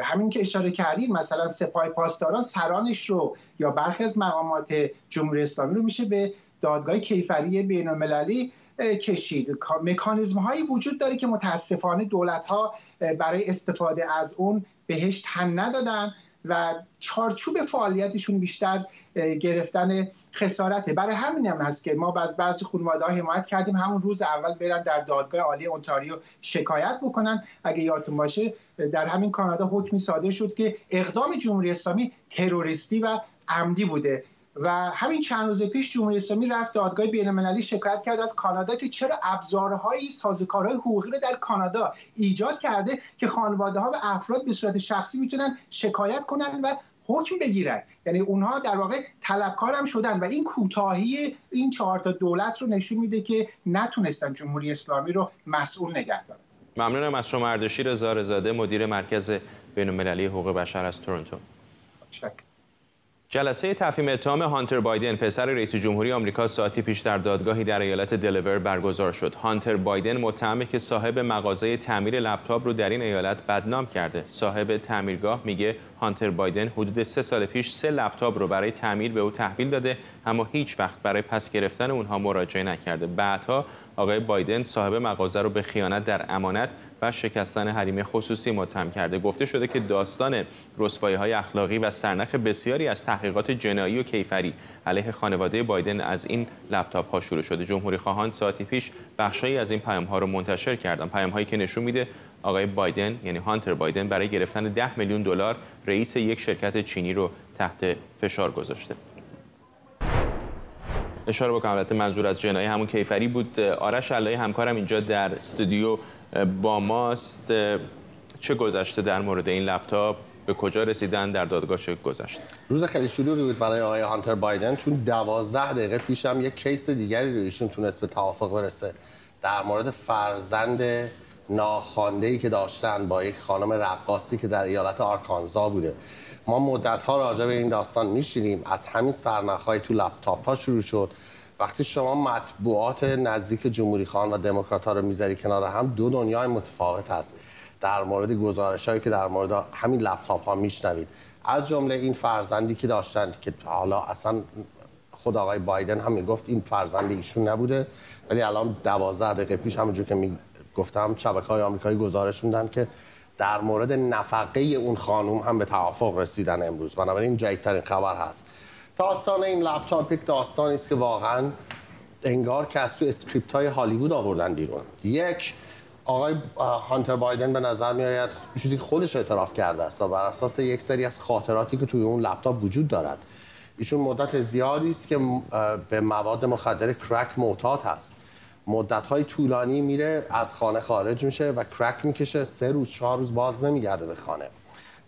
همین که اشاره کردید، مثلا سپاه پاسداران سرانش رو یا برخی از مقامات جمهوری اسلامی رو میشه به دادگاه کیفری بین‌المللی کشید. مکانیزم هایی وجود داره که متاسفانه دولت ها برای استفاده از اون بهش تن ندادن و چارچوب فعالیتشون بیشتر گرفتن خسارته. برای همین هم هست که ما بعضی خانواده‌ها حمایت کردیم همون روز اول برن در دادگاه عالی اونتاریو شکایت بکنن. اگه یادتون باشه در همین کانادا حکمی صادر شد که اقدام جمهوری اسلامی تروریستی و عمدی بوده و همین چند روز پیش جمهوری اسلامی رفت دادگاه بین‌المللی شکایت کرد از کانادا که چرا ابزارهای سازوکارهای حقوقی رو در کانادا ایجاد کرده که خانواده‌ها و افراد به صورت شخصی میتونن شکایت کنن و حکم بگیرن. یعنی اونها در واقع طلبکار هم شدن و این کوتاهی این 4 تا دولت رو نشون میده که نتونستن جمهوری اسلامی رو مسئول نگه دارن. ممنونم از شما اردشیر زاره‌زاده، مدیر مرکز بین‌المللی حقوق بشر از تورنتو. جلسه تفهیم اتهام هانتر بایدن پسر رئیس جمهوری آمریکا ساعتی پیش در دادگاهی در ایالت دلور برگزار شد. هانتر بایدن متهمه که صاحب مغازه تعمیر لپتاپ رو در این ایالت بدنام کرده. صاحب تعمیرگاه میگه هانتر بایدن حدود 3 سال پیش 3 لپتاپ رو برای تعمیر به او تحویل داده اما هیچ وقت برای پس گرفتن اونها مراجعه نکرده. بعدها آقای بایدن صاحب مغازه رو به خیانت در امانت و شکستن حریم خصوصی متهم کرده. گفته شده که داستان رسوایی‌های اخلاقی و سرنخ بسیاری از تحقیقات جنایی و کیفری علیه خانواده بایدن از این لپتاپ‌ها شروع شده. جمهوری‌خواهان ساعتی پیش بخشی از این پیام‌ها رو منتشر کردن. پیام‌هایی که نشون میده آقای بایدن یعنی هانتر بایدن برای گرفتن $10 میلیون رئیس یک شرکت چینی رو تحت فشار گذاشته. اشاره بکنم البته منظور از جنایی همون کیفری بود. آرش علایی همکارم اینجا در استودیو با ماست. چه گذشته در مورد این لپتاپ؟ به کجا رسیدن در دادگاه؟ چه گذشته؟ روز خیلی شلوغی بود برای آقای هانتر بایدن، چون 12 دقیقه پیش هم یک کیس دیگری رو ایشون تونست به توافق برسه در مورد فرزند ناخوانده‌ای که داشتن با یک خانم رقاصی که در ایالت آرکانزا بوده. ما مدت‌ها راجع به این داستان می‌شنیدیم، از همین سرنخ‌های تو لپتاپ‌ها شروع شد. وقتی شما مطبوعات نزدیک جمهوری خواهان و دموکرات‌ها رو می‌ذاری کنار هم، دو دنیای متفاوت هست در مورد گزارش‌هایی که در مورد همین لپتاپ‌ها میشنوید. از جمله این فرزندی که داشتن که حالا اصلا خود آقای بایدن هم میگفت این فرزند ایشون نبوده، ولی الان 12 دقیقه پیش همونجور که گفتم شبکه‌های آمریکایی گزارش میدن که در مورد نفقه اون خانم هم به توافق رسیدن امروز. بنابراین جدیدترین خبر هست. داستان این لپتاپ یک داستانی است که واقعا انگار که از تو اسکریپت‌های هالیوود آوردن بیرون. یک، آقای هانتر بایدن به نظر میآید چیزی که خودش اعتراف کرده است و بر اساس یک سری از خاطراتی که توی اون لپتاپ وجود دارد. ایشون مدت زیادی است که به مواد مخدر کرک معتاد هست. مدت‌های طولانی میره از خانه خارج میشه و کرک میکشه، 3 روز 4 روز باز نمیگرده به خانه.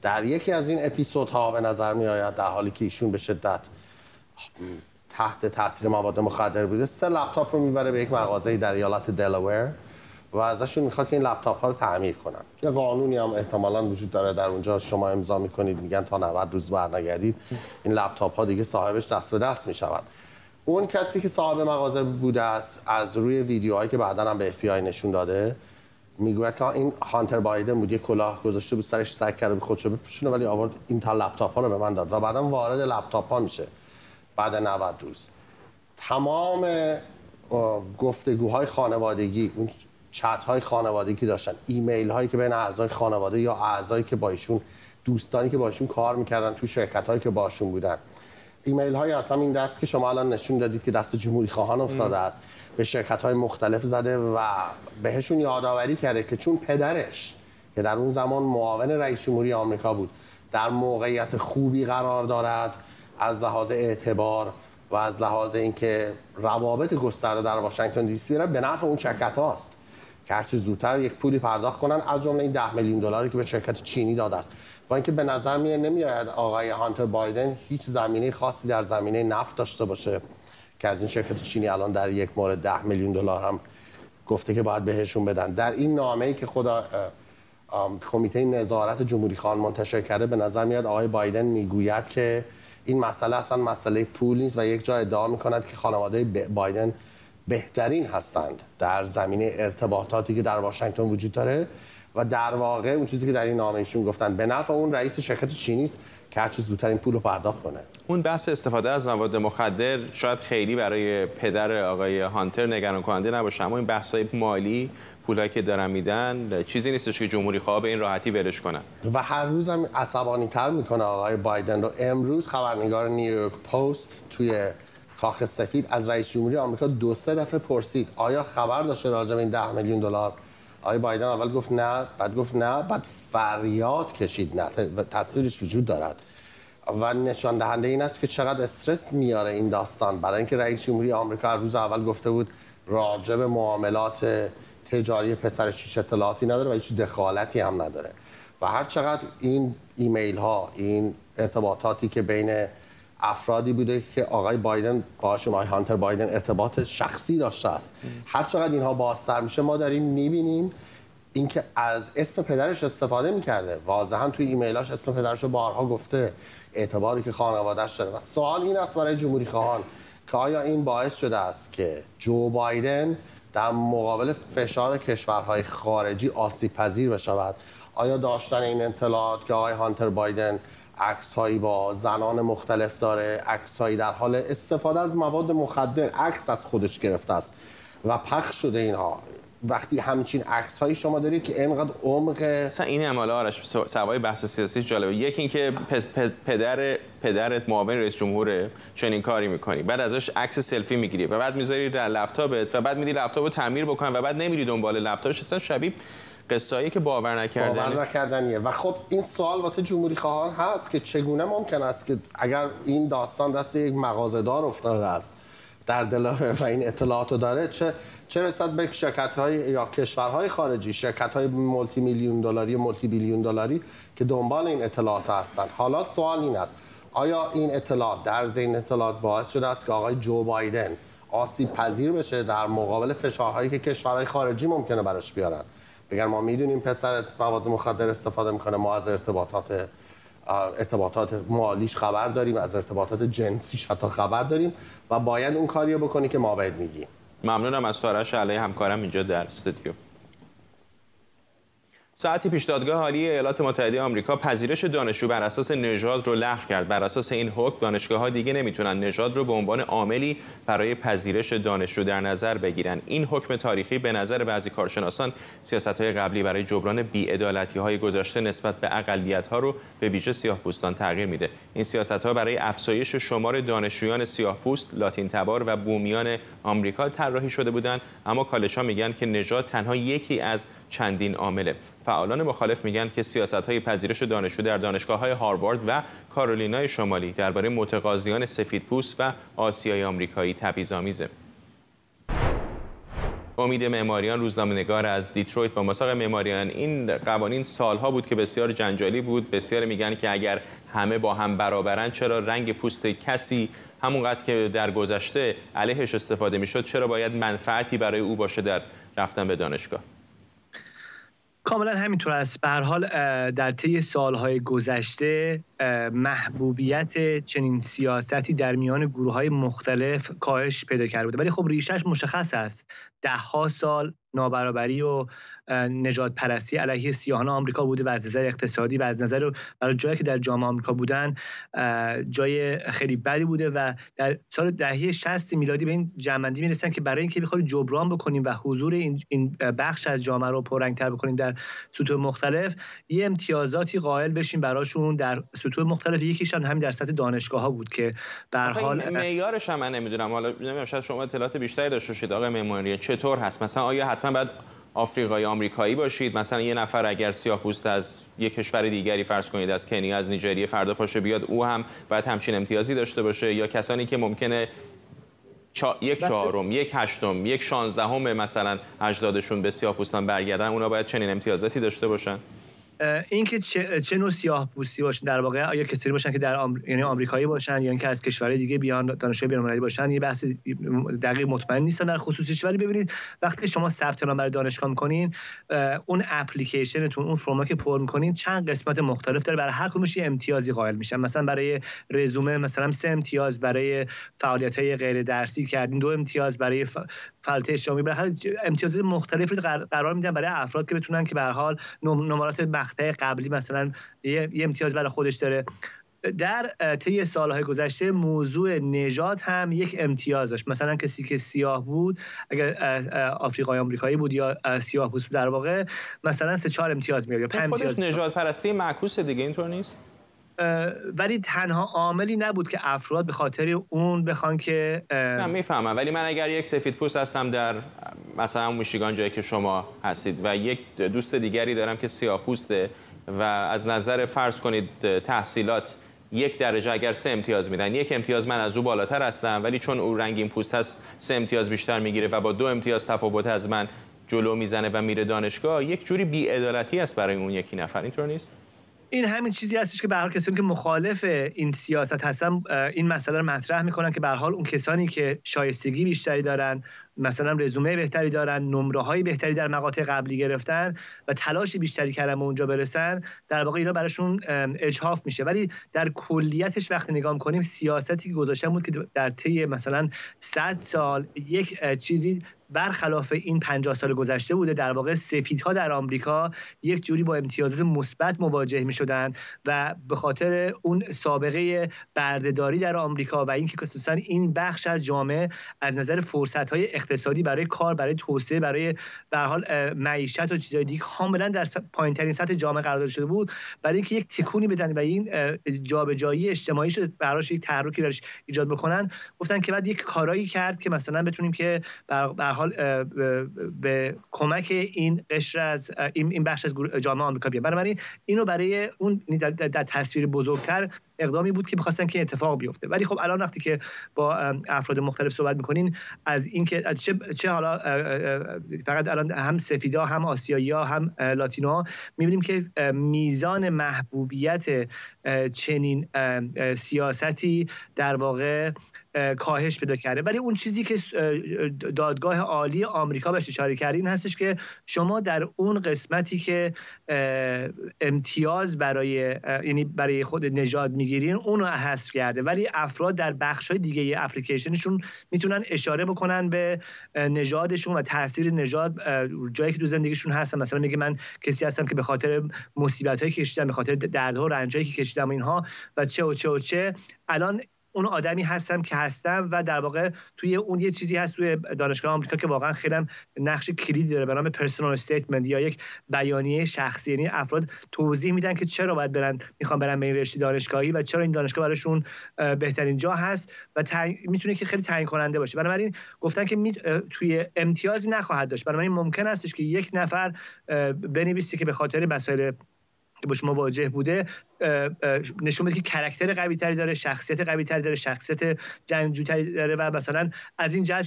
در یکی از این اپیزودها به نظر میآید در حالی که ایشون به شدت تحت تاثیر مواد مخدر بوده، 3 لپتاپ رو میبره به یک مغازه در ایالت دلاور و ازشون میخواد که این لپتاپ ها رو تعمیر کنن. یه قانونی هم احتمالاً وجود داره در اونجا، شما امضا میکنید میگن تا 90 روز برنگردید این لپتاپ ها دیگه صاحبش دست به دست میشود. اون کسی که صاحب مغازه بوده است از روی ویدیوهایی که بعداً هم به FBI نشون داده میگه که این هانتر بایدن بود، یه کلاه گذاشته بود سرش، سگ کرده بود خودشو بپوشونه، ولی آورد این تا لپتاپ ها رو به من داد و بعداً وارد لپتاپ ها میشه بعد 90 روز. تمام گفتگوهای خانوادگی، اون چت های خانوادگی که داشتن، ایمیل هایی که بین اعضای خانواده یا اعضایی که با ایشون، دوستانی که با ایشون کار میکردن تو شرکت هایی که باشون بودن، ایمیل های از همین دست که شما الان نشون دادید که دست جمهوری خواهان افتاده است، به شرکت های مختلف زده و بهشون یادآوری کرده که چون پدرش که در اون زمان معاون رئیس جمهوری آمریکا بود در موقعیت خوبی قرار دارد از لحاظ اعتبار و از لحاظ اینکه روابط گسترده در واشنگتن دی سی را به نفع اون شرکت هاست که هرچی زودتر یک پولی پرداخت کنن، از جمله این 10 میلیون دلاری که به شرکت چینی داده است. با اینکه به نظر نمیاد آقای هانتر بایدن هیچ زمینه خاصی در زمینه نفت داشته باشه که از این شرکت چینی الان در یک مورد 10 میلیون دلار هم گفته که باید بهشون بدن. در این نامه‌ای که خود کمیته نظارت جمهوری خواهان منتشر کرده به نظر میاد آقای بایدن میگوید که این مسئله اصلا مسئله پول نیست و یک جا ادعا میکند که خانواده بایدن بهترین هستند در زمینه ارتباطاتی که در واشنگتن وجود داره و در واقع اون چیزی که در این نامه ایشون گفتن به نفع اون رئیس شرکت چینی است که هر چه زودتر این پول رو پرداخت کنه. اون بحث استفاده از مواد مخدر شاید خیلی برای پدر آقای هانتر نگران کننده نباشه، اما این بحث‌های مالی، پولایی که دارن میدن، چیزی نیستش که جمهوری خواه به این راحتی ولش کنن و هر روز هم عصبانی‌تر میکنه آقای بایدن رو. امروز خبرنگار نیویورک پست توی کاخ سفید از رئیس جمهوری آمریکا 2-3 دفعه پرسید آیا خبر داشته راجع به این 10 میلیون دلار؟ آقای بایدن اول گفت نه، بعد گفت نه، بعد فریاد کشید نه. تصویرش وجود دارد و نشان دهنده این است که چقدر استرس میاره این داستان، برای اینکه رئیس جمهوری آمریکا روز اول گفته بود راجع به معاملات تجاری پسرش هیچ اطلاعاتی نداره و هیچ دخالتی هم نداره و هر چقدر این ایمیل ها، این ارتباطاتی که بین افرادی بوده که آقای بایدن باشون، آقای هانتر بایدن ارتباط شخصی داشته است، هر چقدر اینها بازتر میشه ما داریم میبینیم اینکه از اسم پدرش استفاده میکرده. واضحا توی ایمیلاش اسم پدرش رو بارها گفته، اعتباری که خانواده‌اش داره. و سوال این است برای جمهوری خواهان که آیا این باعث شده است که جو بایدن در مقابل فشار کشورهای خارجی آسیب پذیر بشود؟ آیا داشتن این اطلاعات که آقای هانتر بایدن عکس‌هایی با زنان مختلف داره، عکس‌هایی در حال استفاده از مواد مخدر، عکس از خودش گرفته است و پخش شده اینها، وقتی همچین عکس‌هایی شما دارید که اینقدر عمق مثلا این عمله آرش سوای بحث سیاسی جالبه. یکی اینکه پدرت معاون رئیس جمهوره چنین کاری می‌کنی، بعد ازش عکس سلفی می‌گیری و بعد می‌ذاری در لپتاپت و بعد می‌دی لپتاپو تعمیر بکنن و بعد نمی‌ری دنبال لپتاپش. اصلا شبیه قصه‌ای که باور نکردنیه. و خب این سوال واسه جمهوری خواهان هست که چگونه ممکن است که اگر این داستان دست یک مغازه‌دار افتاده است در دلاور و این اطلاعاتو داره، چه رسد به شرکت‌های یا کشورهای خارجی، شرکت‌های مولتی میلیون دلاری، مولتی بیلیون دلاری که دنبال این اطلاعات هستن. حالا سوال این است: آیا این اطلاعات در ذهن اطلاعات باعث شده است که آقای جو بایدن آسیب پذیر بشه در مقابل فشارهایی که کشورهای خارجی ممکنه براش بیارن؟ بگن ما میدونیم پسر مواد مخدر استفاده میکنه، ما از ارتباطات مالیش خبر داریم، از ارتباطات جنسیش حتی خبر داریم و باید اون کاریو بکنی که ما باید میگیم. ممنونم از تارش علی همکارم اینجا در استودیو. ساعتی پیش دادگاه عالی ایالات متحده آمریکا پذیرش دانشجو بر اساس نژاد رو لغو کرد. بر اساس این حکم دانشگاه‌ها دیگه نمیتونن نژاد رو به عنوان عاملی برای پذیرش دانشجو در نظر بگیرن. این حکم تاریخی به نظر بعضی کارشناسان سیاست‌های قبلی برای جبران بی‌عدالتی‌های گذشته نسبت به اقلیت‌ها رو به ویژه سیاه‌پوستان تغییر میده. این سیاست‌ها برای افزایش شمار دانشجویان سیاه‌پوست، لاتین تبار و بومیان آمریکا طراحی شده بودند، اما کالج‌ها میگن که نژاد تنها یکی از چندین عامله. فعالان مخالف میگن که سیاست‌های پذیرش دانشجو در دانشگاه‌های هاروارد و کارولینای شمالی درباره متقاضیان سفیدپوست و آسیایی آمریکایی تبعیض‌آمیزه. امید معماریان روزنامه‌نگار از دیترویت با مساق معماریان: این قوانین سالها بود که بسیار جنجالی بود. بسیار میگن که اگر همه با هم برابرن، چرا رنگ پوست کسی همونقدر که در گذشته علیهش استفاده میشد، چرا باید منفعتی برای او باشه در رفتن به دانشگاه؟ کاملا همینطور است. به هر حال در طی سالهای گذشته محبوبیت چنین سیاستی در میان گروه‌های مختلف کاهش پیدا کرده بوده، ولی خب ریشش مشخص است. ده‌ها سال نابرابری و نژاد پرستی علیه سیاهان آمریکا بوده و از نظر اقتصادی و از نظر برای جایی که در جامعه آمریکا بودن جای خیلی بدی بوده و در سال دهه 60 میلادی به این جمع‌بندی میرسن که برای اینکه بخوایم جبران بکنیم و حضور این بخش از جامعه رو پررنگ‌تر بکنیم در سطوح مختلف، یه امتیازاتی قائل بشیم براشون در سطوح مختلف. یکیش هم همین در سطح دانشگاه‌ها بود که به هر حال معیارش هم من نمیدونم، حالا نمیدونم شاید شما اطلاعات بیشتری داشته باشید آقای معماری، چطور هست؟ مثلا آیا حتما باید آفریقایی آمریکایی باشید؟ مثلا یه نفر اگر سیاه‌پوست از یک کشور دیگری، فرض کنید از کنیا، از نیجریه، فردا پاشه بیاد، او هم باید همچین امتیازی داشته باشه؟ یا کسانی که ممکنه 1/4، 1/8، 1/16 مثلا اجدادشون به سیاه‌پوستان برگردن، اونا باید چنین امتیازاتی داشته باشن؟ اینکه چه نوع سیاه‌پوستی باشن، در واقع آیا کسایی باشن که یعنی آمریکایی باشن یا اینکه از کشورهای دیگه بیان دانشگاه بین‌المللی باشن، یه بحث دقیق مطمئن نیستم در خصوصش. ولی ببینید وقتی شما ثبت نام برای دانشگاه می‌کنین، اون اپلیکیشنتون، اون فرمی که پر می‌کنین چند قسمت مختلف داره، برای هر کدومش یه امتیازی قائل میشن. مثلا برای رزومه مثلا 3 امتیاز، برای فعالیت‌های غیر درسی کردین 2 امتیاز، برای فعالیت اجتماعی برای هر امتیازات مختلفی رو قرار میدن برای افراد که بتونن که به هر حال نمرات مقطع قبلی مثلا یه امتیاز برای خودش داره. در طی سالهای گذشته موضوع نژاد هم یک امتیاز داشت. مثلا کسی که سیاه بود، اگر آفریقایی آمریکایی بود یا سیاه پوست بود، در واقع مثلا 3-4 امتیاز میاد یا 5 امتیاز. خودش نژاد پرستی معکوس دیگه، اینطور نیست؟ ولی تنها عاملی نبود که افراد به خاطر اون بخوان که نه میفهمم، ولی من اگر یک سفیدپوست هستم در مثلا میشیگان جایی که شما هستید و یک دوست دیگری دارم که سیاه‌پوسته و از نظر فرض کنید تحصیلات 1 درجه اگر 3 امتیاز میدن، 1 امتیاز من از او بالاتر هستم، ولی چون او رنگین پوست هست 3 امتیاز بیشتر میگیره و با 2 امتیاز تفاوت از من جلو میزنه و میره دانشگاه، یک جوری بی‌عدالتی است برای اون یکی نفر، اینطور نیست؟ این همین چیزی هستش که به هر حال کسانی که مخالف این سیاست هستن این مسئله رو مطرح میکنن که به هر حال اون کسانی که شایستگی بیشتری دارن، مثلا رزومه بهتری دارن، نمره‌های بهتری در مقاطع قبلی گرفتن و تلاش بیشتری کردن به اونجا برسن، در واقع اینا براشون اجحاف میشه. ولی در کلیتش وقتی نگاه می‌کنیم، سیاستی که گذاشتن بود که در طی مثلا 100 سال یک چیزی برخلاف این 50 سال گذشته بوده. در واقع سفیدها در آمریکا یک جوری با امتیازات مثبت مواجه می‌شدن و به خاطر اون سابقه بردهداری در آمریکا و اینکه خصوصا این بخش از جامعه از نظر فرصت‌های اقتصادی برای کار، برای توسعه، برای به هر حال معیشت و چیزهای دیگه کاملا در پایین‌ترین سطح جامعه قرار داده شده بود، برای اینکه یک تکونی بدن و این جابجایی اجتماعی شد براش یک تحرکی براش ایجاد بکنن، گفتن که بعد یک کارایی کرد که مثلا بتونیم که به حال به کمک این قشر از این بخش از جامعه آمریکا بیاد. بنابراین اینو برای اون در تصویر بزرگتر اقدامی بود که می‌خواستن که اتفاق بیفته. ولی خب الان وقتی که با افراد مختلف صحبت می‌کنین از اینکه چه حالا فقط الان هم سفیدا، هم آسیایی‌ها، هم لاتینوها، می‌بینیم که میزان محبوبیت چنین سیاستی در واقع کاهش پیدا کرده. ولی اون چیزی که دادگاه عالی آمریکا بهش اشاره کرده این هستش که شما در اون قسمتی که امتیاز برای خود نژاد میگیرین اونو حذف کرده، ولی افراد در بخش‌های دیگه اپلیکیشنشون میتونن اشاره بکنن به نژادشون و تاثیر نژاد جایی که تو زندگیشون هستن. مثلا میگه من کسی هستم که به خاطر مصیبت‌هایی که کشیدم، به خاطر دردها و رنجایی که کشیدم اینها و چه الان اون آدمی هستم که هستم. و در واقع توی اون یه چیزی هست توی دانشگاه آمریکا که واقعا خیلی نقش کلیدی داره به نام پرسونال استیتمنت یا یک بیانیه شخصی. یعنی افراد توضیح میدن که چرا باید میخوان برن به این رشته دانشگاهی و چرا این دانشگاه براشون بهترین جا هست و میتونه که خیلی تعیین کننده باشه. بنابراین گفتن که توی امتیازی نخواهد داشت. بنابراین ممکن هستش که یک نفر بنویسه که به خاطر مسائل که با شما مواجه بوده نشون بده که کاراکتر قوی تری داره، شخصیت قوی تری داره، شخصیت جنگجوتری داره و مثلا از این جهت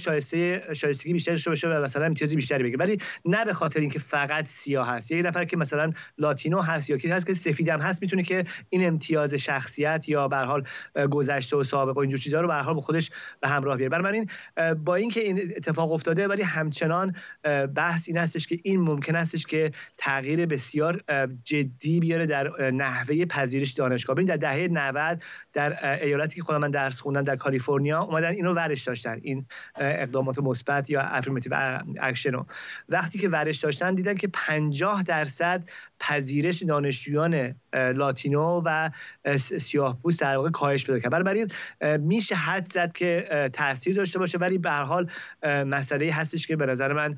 شایستگی بیشتری داشته باشه و مثلا امتیازی بیشتری بگیره، ولی نه به خاطر اینکه فقط سیاه هست. یک نفر که مثلا لاتینو هست یا کی هست که سفیدم هست میتونه که این امتیاز شخصیت یا به هر حال گذشته و سابقه و اینجور چیزا رو به هر حال با خودش به همراه بیاره. بنابراین با اینکه این اتفاق افتاده ولی همچنان بحث این هستش که این ممکن هستش که تغییر بسیار جدی بیاره در نحوه پذیرش دانشگاه. ببین در دهه 90 در ایالتی که خودم من درس خوندم در کالیفرنیا اومدن اینو ورش داشتن، این اقدامات مثبت یا افرماتیو اکشن رو. وقتی که ورش داشتن دیدن که 50% پذیرش دانشجویان لاتینو و سیاه‌پوست در واقع کاهش پیدا کرد. بنابراین میشه حد زد که تاثیر داشته باشه، ولی به هر حال مسئله هستش که به نظر من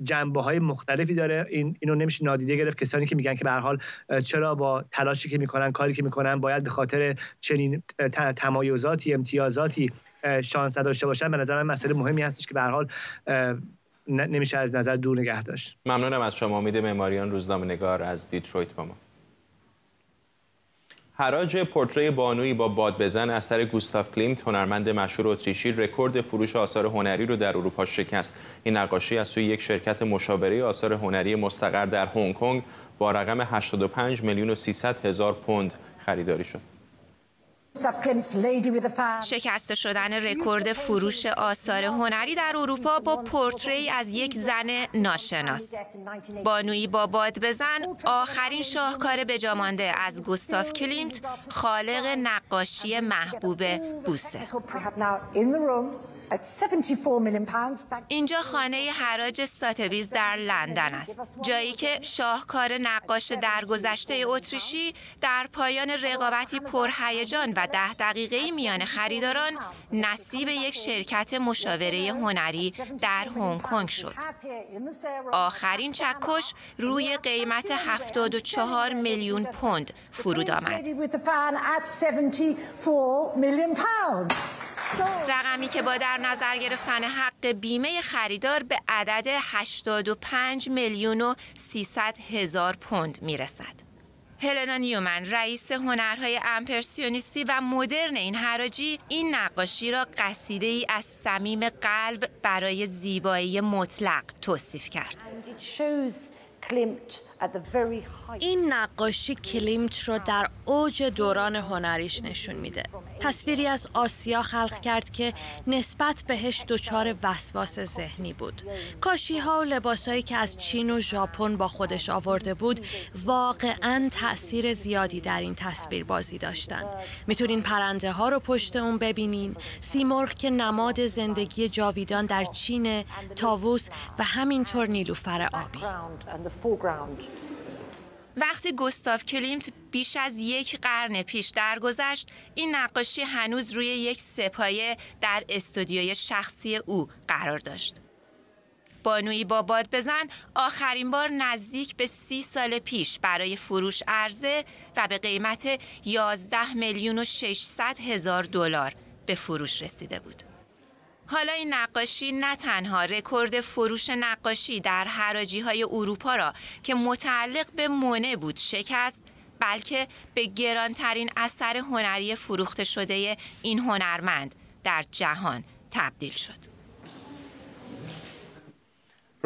جنبه‌های مختلفی داره. اینو نمیشه نادیده گرفت. کسانی که میگن که به هر حال چرا با تلاشی که میکنن، کاری که میکنن باید به خاطر چنین تمایزاتی، امتیازاتی شانس داشته باشن، به نظر من مسئله مهمی هستش که به هر حال نمیشه از نظر دور نگه داشت. ممنونم از شما. امید معماریان، روزنامه‌نگار از دیترویت با ما. حراج پورتری بانویی با باد بزن اثر گوستاف کلیمت، هنرمند مشهور اتریشی، رکورد فروش آثار هنری رو در اروپا شکست. این نقاشی از سوی یک شرکت مشاوره آثار هنری مستقر در هنگ کنگ با رقم 85 میلیون و 300 هزار پوند خریداری شد. شکسته شدن رکورد فروش آثار هنری در اروپا با پورتری از یک زن ناشناس. بانویی با باد بزن آخرین شاهکار بجامانده از گوستاف کلیمت، خالق نقاشی محبوب بوسه. اینجا خانه حراج ساتبیز در لندن است، جایی که شاهکار نقاش درگذشته اتریشی در پایان رقابتی پرهیجان و 10 دقیقه‌ای میان خریداران نصیب یک شرکت مشاوره هنری در هنگ کنگ شد. آخرین چکش روی قیمت 74 میلیون پوند فرود آمد. رقمی که با در نظر گرفتن حق بیمه خریدار به عدد 85 میلیون و 300 هزار پوند میرسد. هلنا نیومن، رئیس هنرهای امپرسیونیستی و مدرن این حراجی، این نقاشی را قصیده‌ای از صمیم قلب برای زیبایی مطلق توصیف کرد. این نقاشی کلیمت رو در اوج دوران هنریش نشون میده. تصویری از آسیا خلق کرد که نسبت بهش دچار وسواس ذهنی بود. کاشی‌ها و لباسایی که از چین و ژاپن با خودش آورده بود واقعاً تأثیر زیادی در این تصویر بازی داشتن. میتونین پرنده ها رو پشت اون ببینین، سیمرغ که نماد زندگی جاویدان در چین، طاووس و همینطور نیلوفر آبی. وقتی گوستاف کلیمت بیش از 1 قرن پیش درگذشت، این نقاشی هنوز روی یک سه‌پایه در استودیوی شخصی او قرار داشت. بانویی با باد بزن آخرین بار نزدیک به 30 سال پیش برای فروش عرضه و به قیمت 11 میلیون و 600 هزار دلار به فروش رسیده بود. حالا این نقاشی نه تنها رکورد فروش نقاشی در حراجی‌های اروپا را که متعلق به مونه بود شکست، بلکه به گرانترین اثر هنری فروخته شده این هنرمند در جهان تبدیل شد.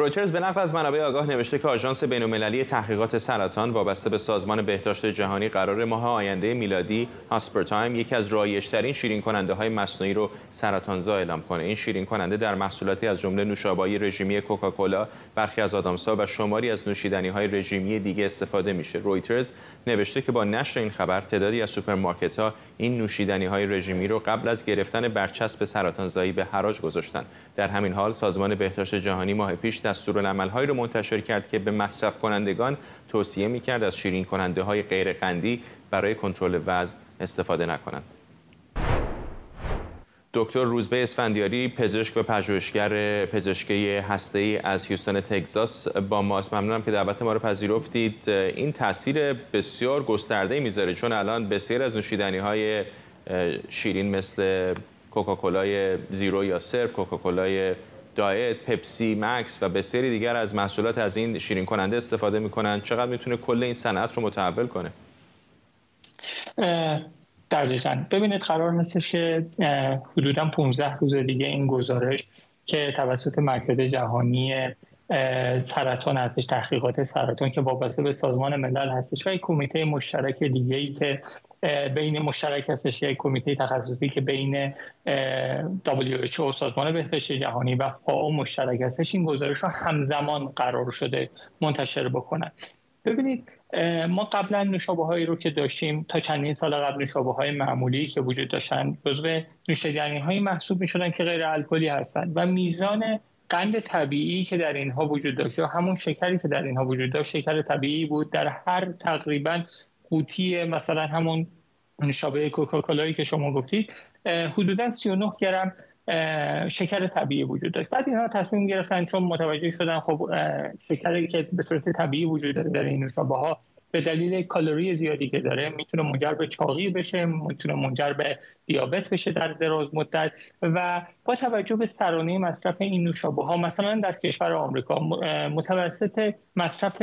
رویترز به نقل از منابع آگاه نوشته که آژانس بین‌المللی تحقیقات سرطان وابسته به سازمان بهداشت جهانی قرار ماه آینده میلادی آسپرتایم یکی از رایج‌ترین شیرین کننده‌های مصنوعی رو سرطانزا اعلام کنه. این شیرین کننده در محصولاتی از جمله نوشابه‌های رژیمی کوکاکولا، برخی از آدامس‌ها و شماری از نوشیدنی‌های رژیمی دیگه استفاده میشه. رویترز نوشته که با نشر این خبر تعدادی از سوپرمارکت‌ها این نوشیدنی‌های رژیمی رو قبل از گرفتن برچسب سرطانزایی به حراج گذاشتن. در همین حال سازمان بهداشت جهانی ماه پیش دستورالعمل‌هایی را منتشر کرد که به مصرف کنندگان توصیه می‌کرد از شیرین کننده‌های غیرقندی برای کنترل وزن استفاده نکنند. دکتر روزبه اسفندیاری، پزشک و پژوهشگر پزشکی هسته‌ای از هیوستن تگزاس با ماست. ممنونم که دعوت ما رو پذیرفتید. این تاثیر بسیار گسترده‌ای میذاره چون الان بسیار از نوشیدنی‌های شیرین مثل کوکاکولای زیرو یا صرف، کوکاکولای دایت، پپسی مکس و بسیاری دیگر از محصولات از این شیرین کننده استفاده میکنن. چقدر میتونه کل این صنعت رو متحول کنه؟ دقیقاً. ببینید قرار هستش که حدوداً 15 روز دیگه این گزارش که توسط مرکز جهانی سرطان هستش، تحقیقات سرطان که وابسته به سازمان ملل هستش و یک کمیته مشترک دیگه‌ای که بین مشترک هستش، یک کمیته تخصصی که بین WHO سازمان بهداشت جهانی و FAO مشترک هستش، این گزارش رو همزمان قرار شده منتشر بکنن. ببینید ما قبلا نوشابه‌هایی رو که داشتیم تا چندین سال قبل، نوشابه‌های معمولی که وجود داشتن جزو نوشیدنی‌های محسوب می‌شدن که غیر الکلی هستند و میزان قند طبیعی که در اینها وجود داشت یا همون شکری که در اینها وجود داشت شکر طبیعی بود. در هر تقریبا قوطی مثلا همون نوشابه کوکاکولایی که شما گفتید حدوداً 39 گرم شکر طبیعی وجود داشت. بعد اینها تصمیم گرفتن چون متوجه شدن خب شکری که به صورت طبیعی وجود داره در این نوشابه‌ها به دلیل کالری زیادی که داره میتونه منجر به چاقی بشه، میتونه منجر به دیابت بشه در دراز مدت و با توجه به سرانه مصرف این نوشابه‌ها مثلا در کشور آمریکا متوسط مصرف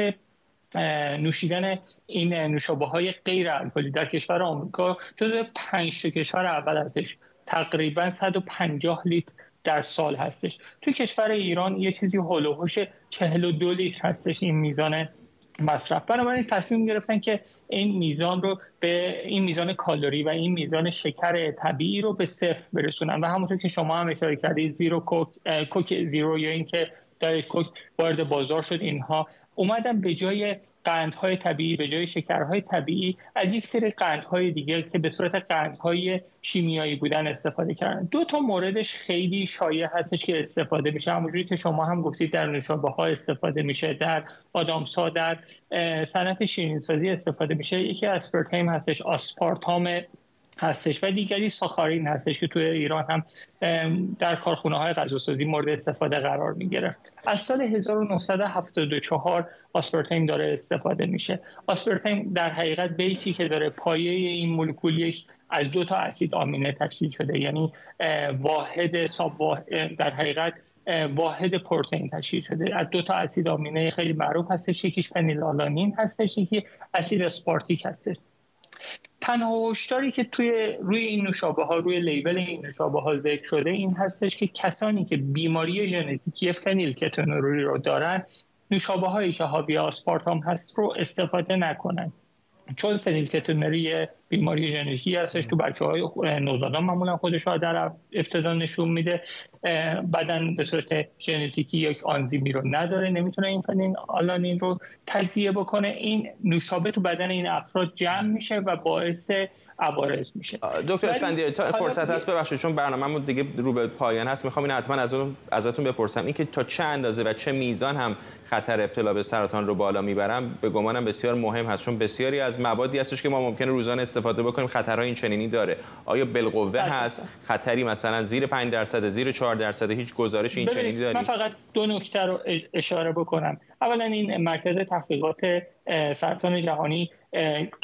نوشیدن این نوشابه‌های غیر الکلی در کشور آمریکا جزو 5 کشور اول هستش، تقریبا 150 لیتر در سال هستش. تو کشور ایران یه چیزی هول و هوش 42 لیتر هستش این میزان مصرف. بنابراین تصمیم گرفتن که این میزان رو به این میزان کالری و این میزان شکر طبیعی رو به صفر برسونن و همونطور که شما هم اشاره کردید زیرو کوک زیرو یا اینکه دایت کوک وارد بازار شد، اینها اومدن به جای قندهای طبیعی، به جای شکرهای طبیعی از یک سری قندهای دیگه که به صورت قندهای شیمیایی بودن استفاده کردن. 2 تا موردش خیلی شایع هستش که استفاده میشه، همونجوری که شما هم گفتید در نوشابه‌ها استفاده میشه، در آدامس‌ها، در صنعت شیرینی‌سازی استفاده میشه. یکی آسپرتام هستش، آسپارتام هستش و دیگری ساخارین هستش که توی ایران هم در کارخونه‌های غذاسازی مورد استفاده قرار می‌گرفت. از سال 1974 آسپارتام داره استفاده میشه. آسپارتام در حقیقت بیسی که داره پایه این مولکول یک از 2 تا اسید آمینه تشکیل شده، یعنی در حقیقت واحد پروتئین تشکیل شده از 2 تا اسید آمینه خیلی معروف هستش، یکیش فنیلالانین هستش، یکی اسید اسپارتیک هستش. تنها هشداری که روی این نوشابه‌ها، روی لیبل این نوشابه‌ها ذکر شده این هستش که کسانی که بیماری ژنتیکی فنیلکتونوری رو دارن نوشابه‌هایی که حاوی آسپارتام هست رو استفاده نکنن، چون فنیلکتونوری بیماری ژنتیکی هستش تو بچه‌های نوزادان معمولا خودش رو در ابتدا نشون میده، بدن به صورت ژنتیکی یک آنزیمی رو نداره، نمیتونه این فنیلالانین رو تجزیه بکنه. این نوشابه تو بدن این افراد جمع میشه و باعث عوارض میشه. دکتر اسفندیاری تا فرصت هست ببخشید چون برنامه‌مون دیگه رو به پایان هست، میخوام این حتما ازتون بپرسم، این که تا چه اندازه و چه میزان هم خطر ابتلا به سرطان رو بالا میبرم به گمانم بسیار مهم هست، چون بسیاری از موادی هستش که ما ممکنه روزانه استفاده بکنیم خطرهای این چنینی داره. آیا بالقوه هست خطری مثلا زیر 5%، زیر 4% هیچ گزارش این چنینی دارید؟ من فقط 2 نکته رو اشاره بکنم. اولا این مرکز تحقیقات سرطان جهانی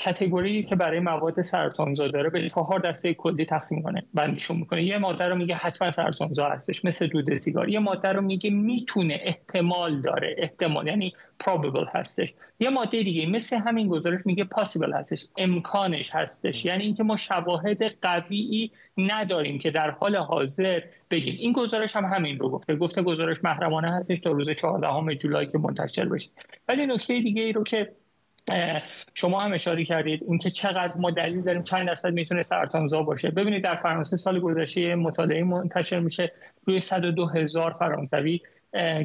کاتگوری که برای مواد سرطانزا داره به 4 دسته کلی تقسیم کنه، بندیشون میکنه. یه ماده رو میگه حتما سرطانزا هستش مثل دود سیگار، یه ماده رو میگه میتونه، احتمال داره، احتمال یعنی probable هستش. یه ماده دیگه مثل همین گزارش میگه possible هستش، امکانش هستش، یعنی اینکه ما شواهد قوی نداریم که در حال حاضر بگیم. این گزارش هم همین رو گفته گزارش محرمانه هستش تا روز 14 جولای که منتشر بشه. ولی نکته دیگه ای رو که شما هم اشاره کردید، اینکه چقدر ما دلیل داریم چند درصد میتونه سرطانزا باشه. ببینید در فرانسه سال گذشته مطالعه منتشر میشه روی 102,000 فرانسوی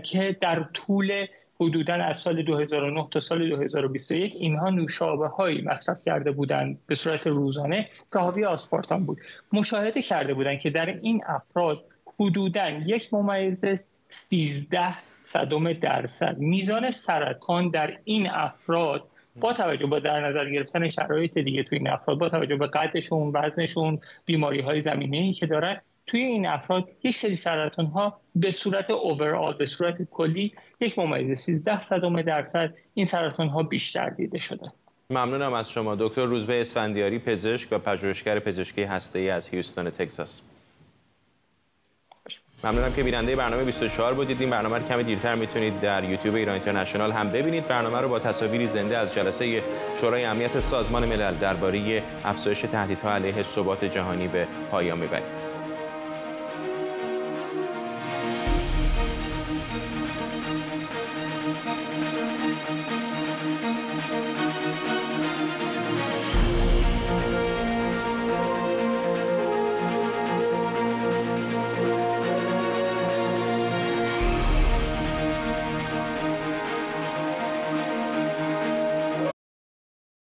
که در طول حدوداً از سال 2009 تا سال 2021 اینها نوشابه‌هایی مصرف کرده بودند به صورت روزانه که حاوی آسپارتام بود. مشاهده کرده بودند که در این افراد حدوداً 1.13% میزان سرطان در این افراد با توجه به در نظر گرفتن شرایط دیگه توی این افراد، با توجه به قدشون، وزنشون، بیماری‌های زمینه‌ای که دارن، توی این افراد یک سری سرطان‌ها به صورت اوورال، به صورت کلی 1.13% این سرطان‌ها بیشتر دیده شده. ممنونم از شما دکتر روزبه اسفندیاری، پزشک و پژوهشگر پزشکی هسته‌ای از هیوستن تگزاس. ممنونم که بیننده برنامه 24 بودید. این برنامه رو کمی دیرتر میتونید در یوتیوب ایران اینترنشنال هم ببینید. برنامه رو با تصاویری زنده از جلسه شورای امنیت سازمان ملل درباره افزایش تهدیدها علیه ثبات جهانی به پایان میبریم.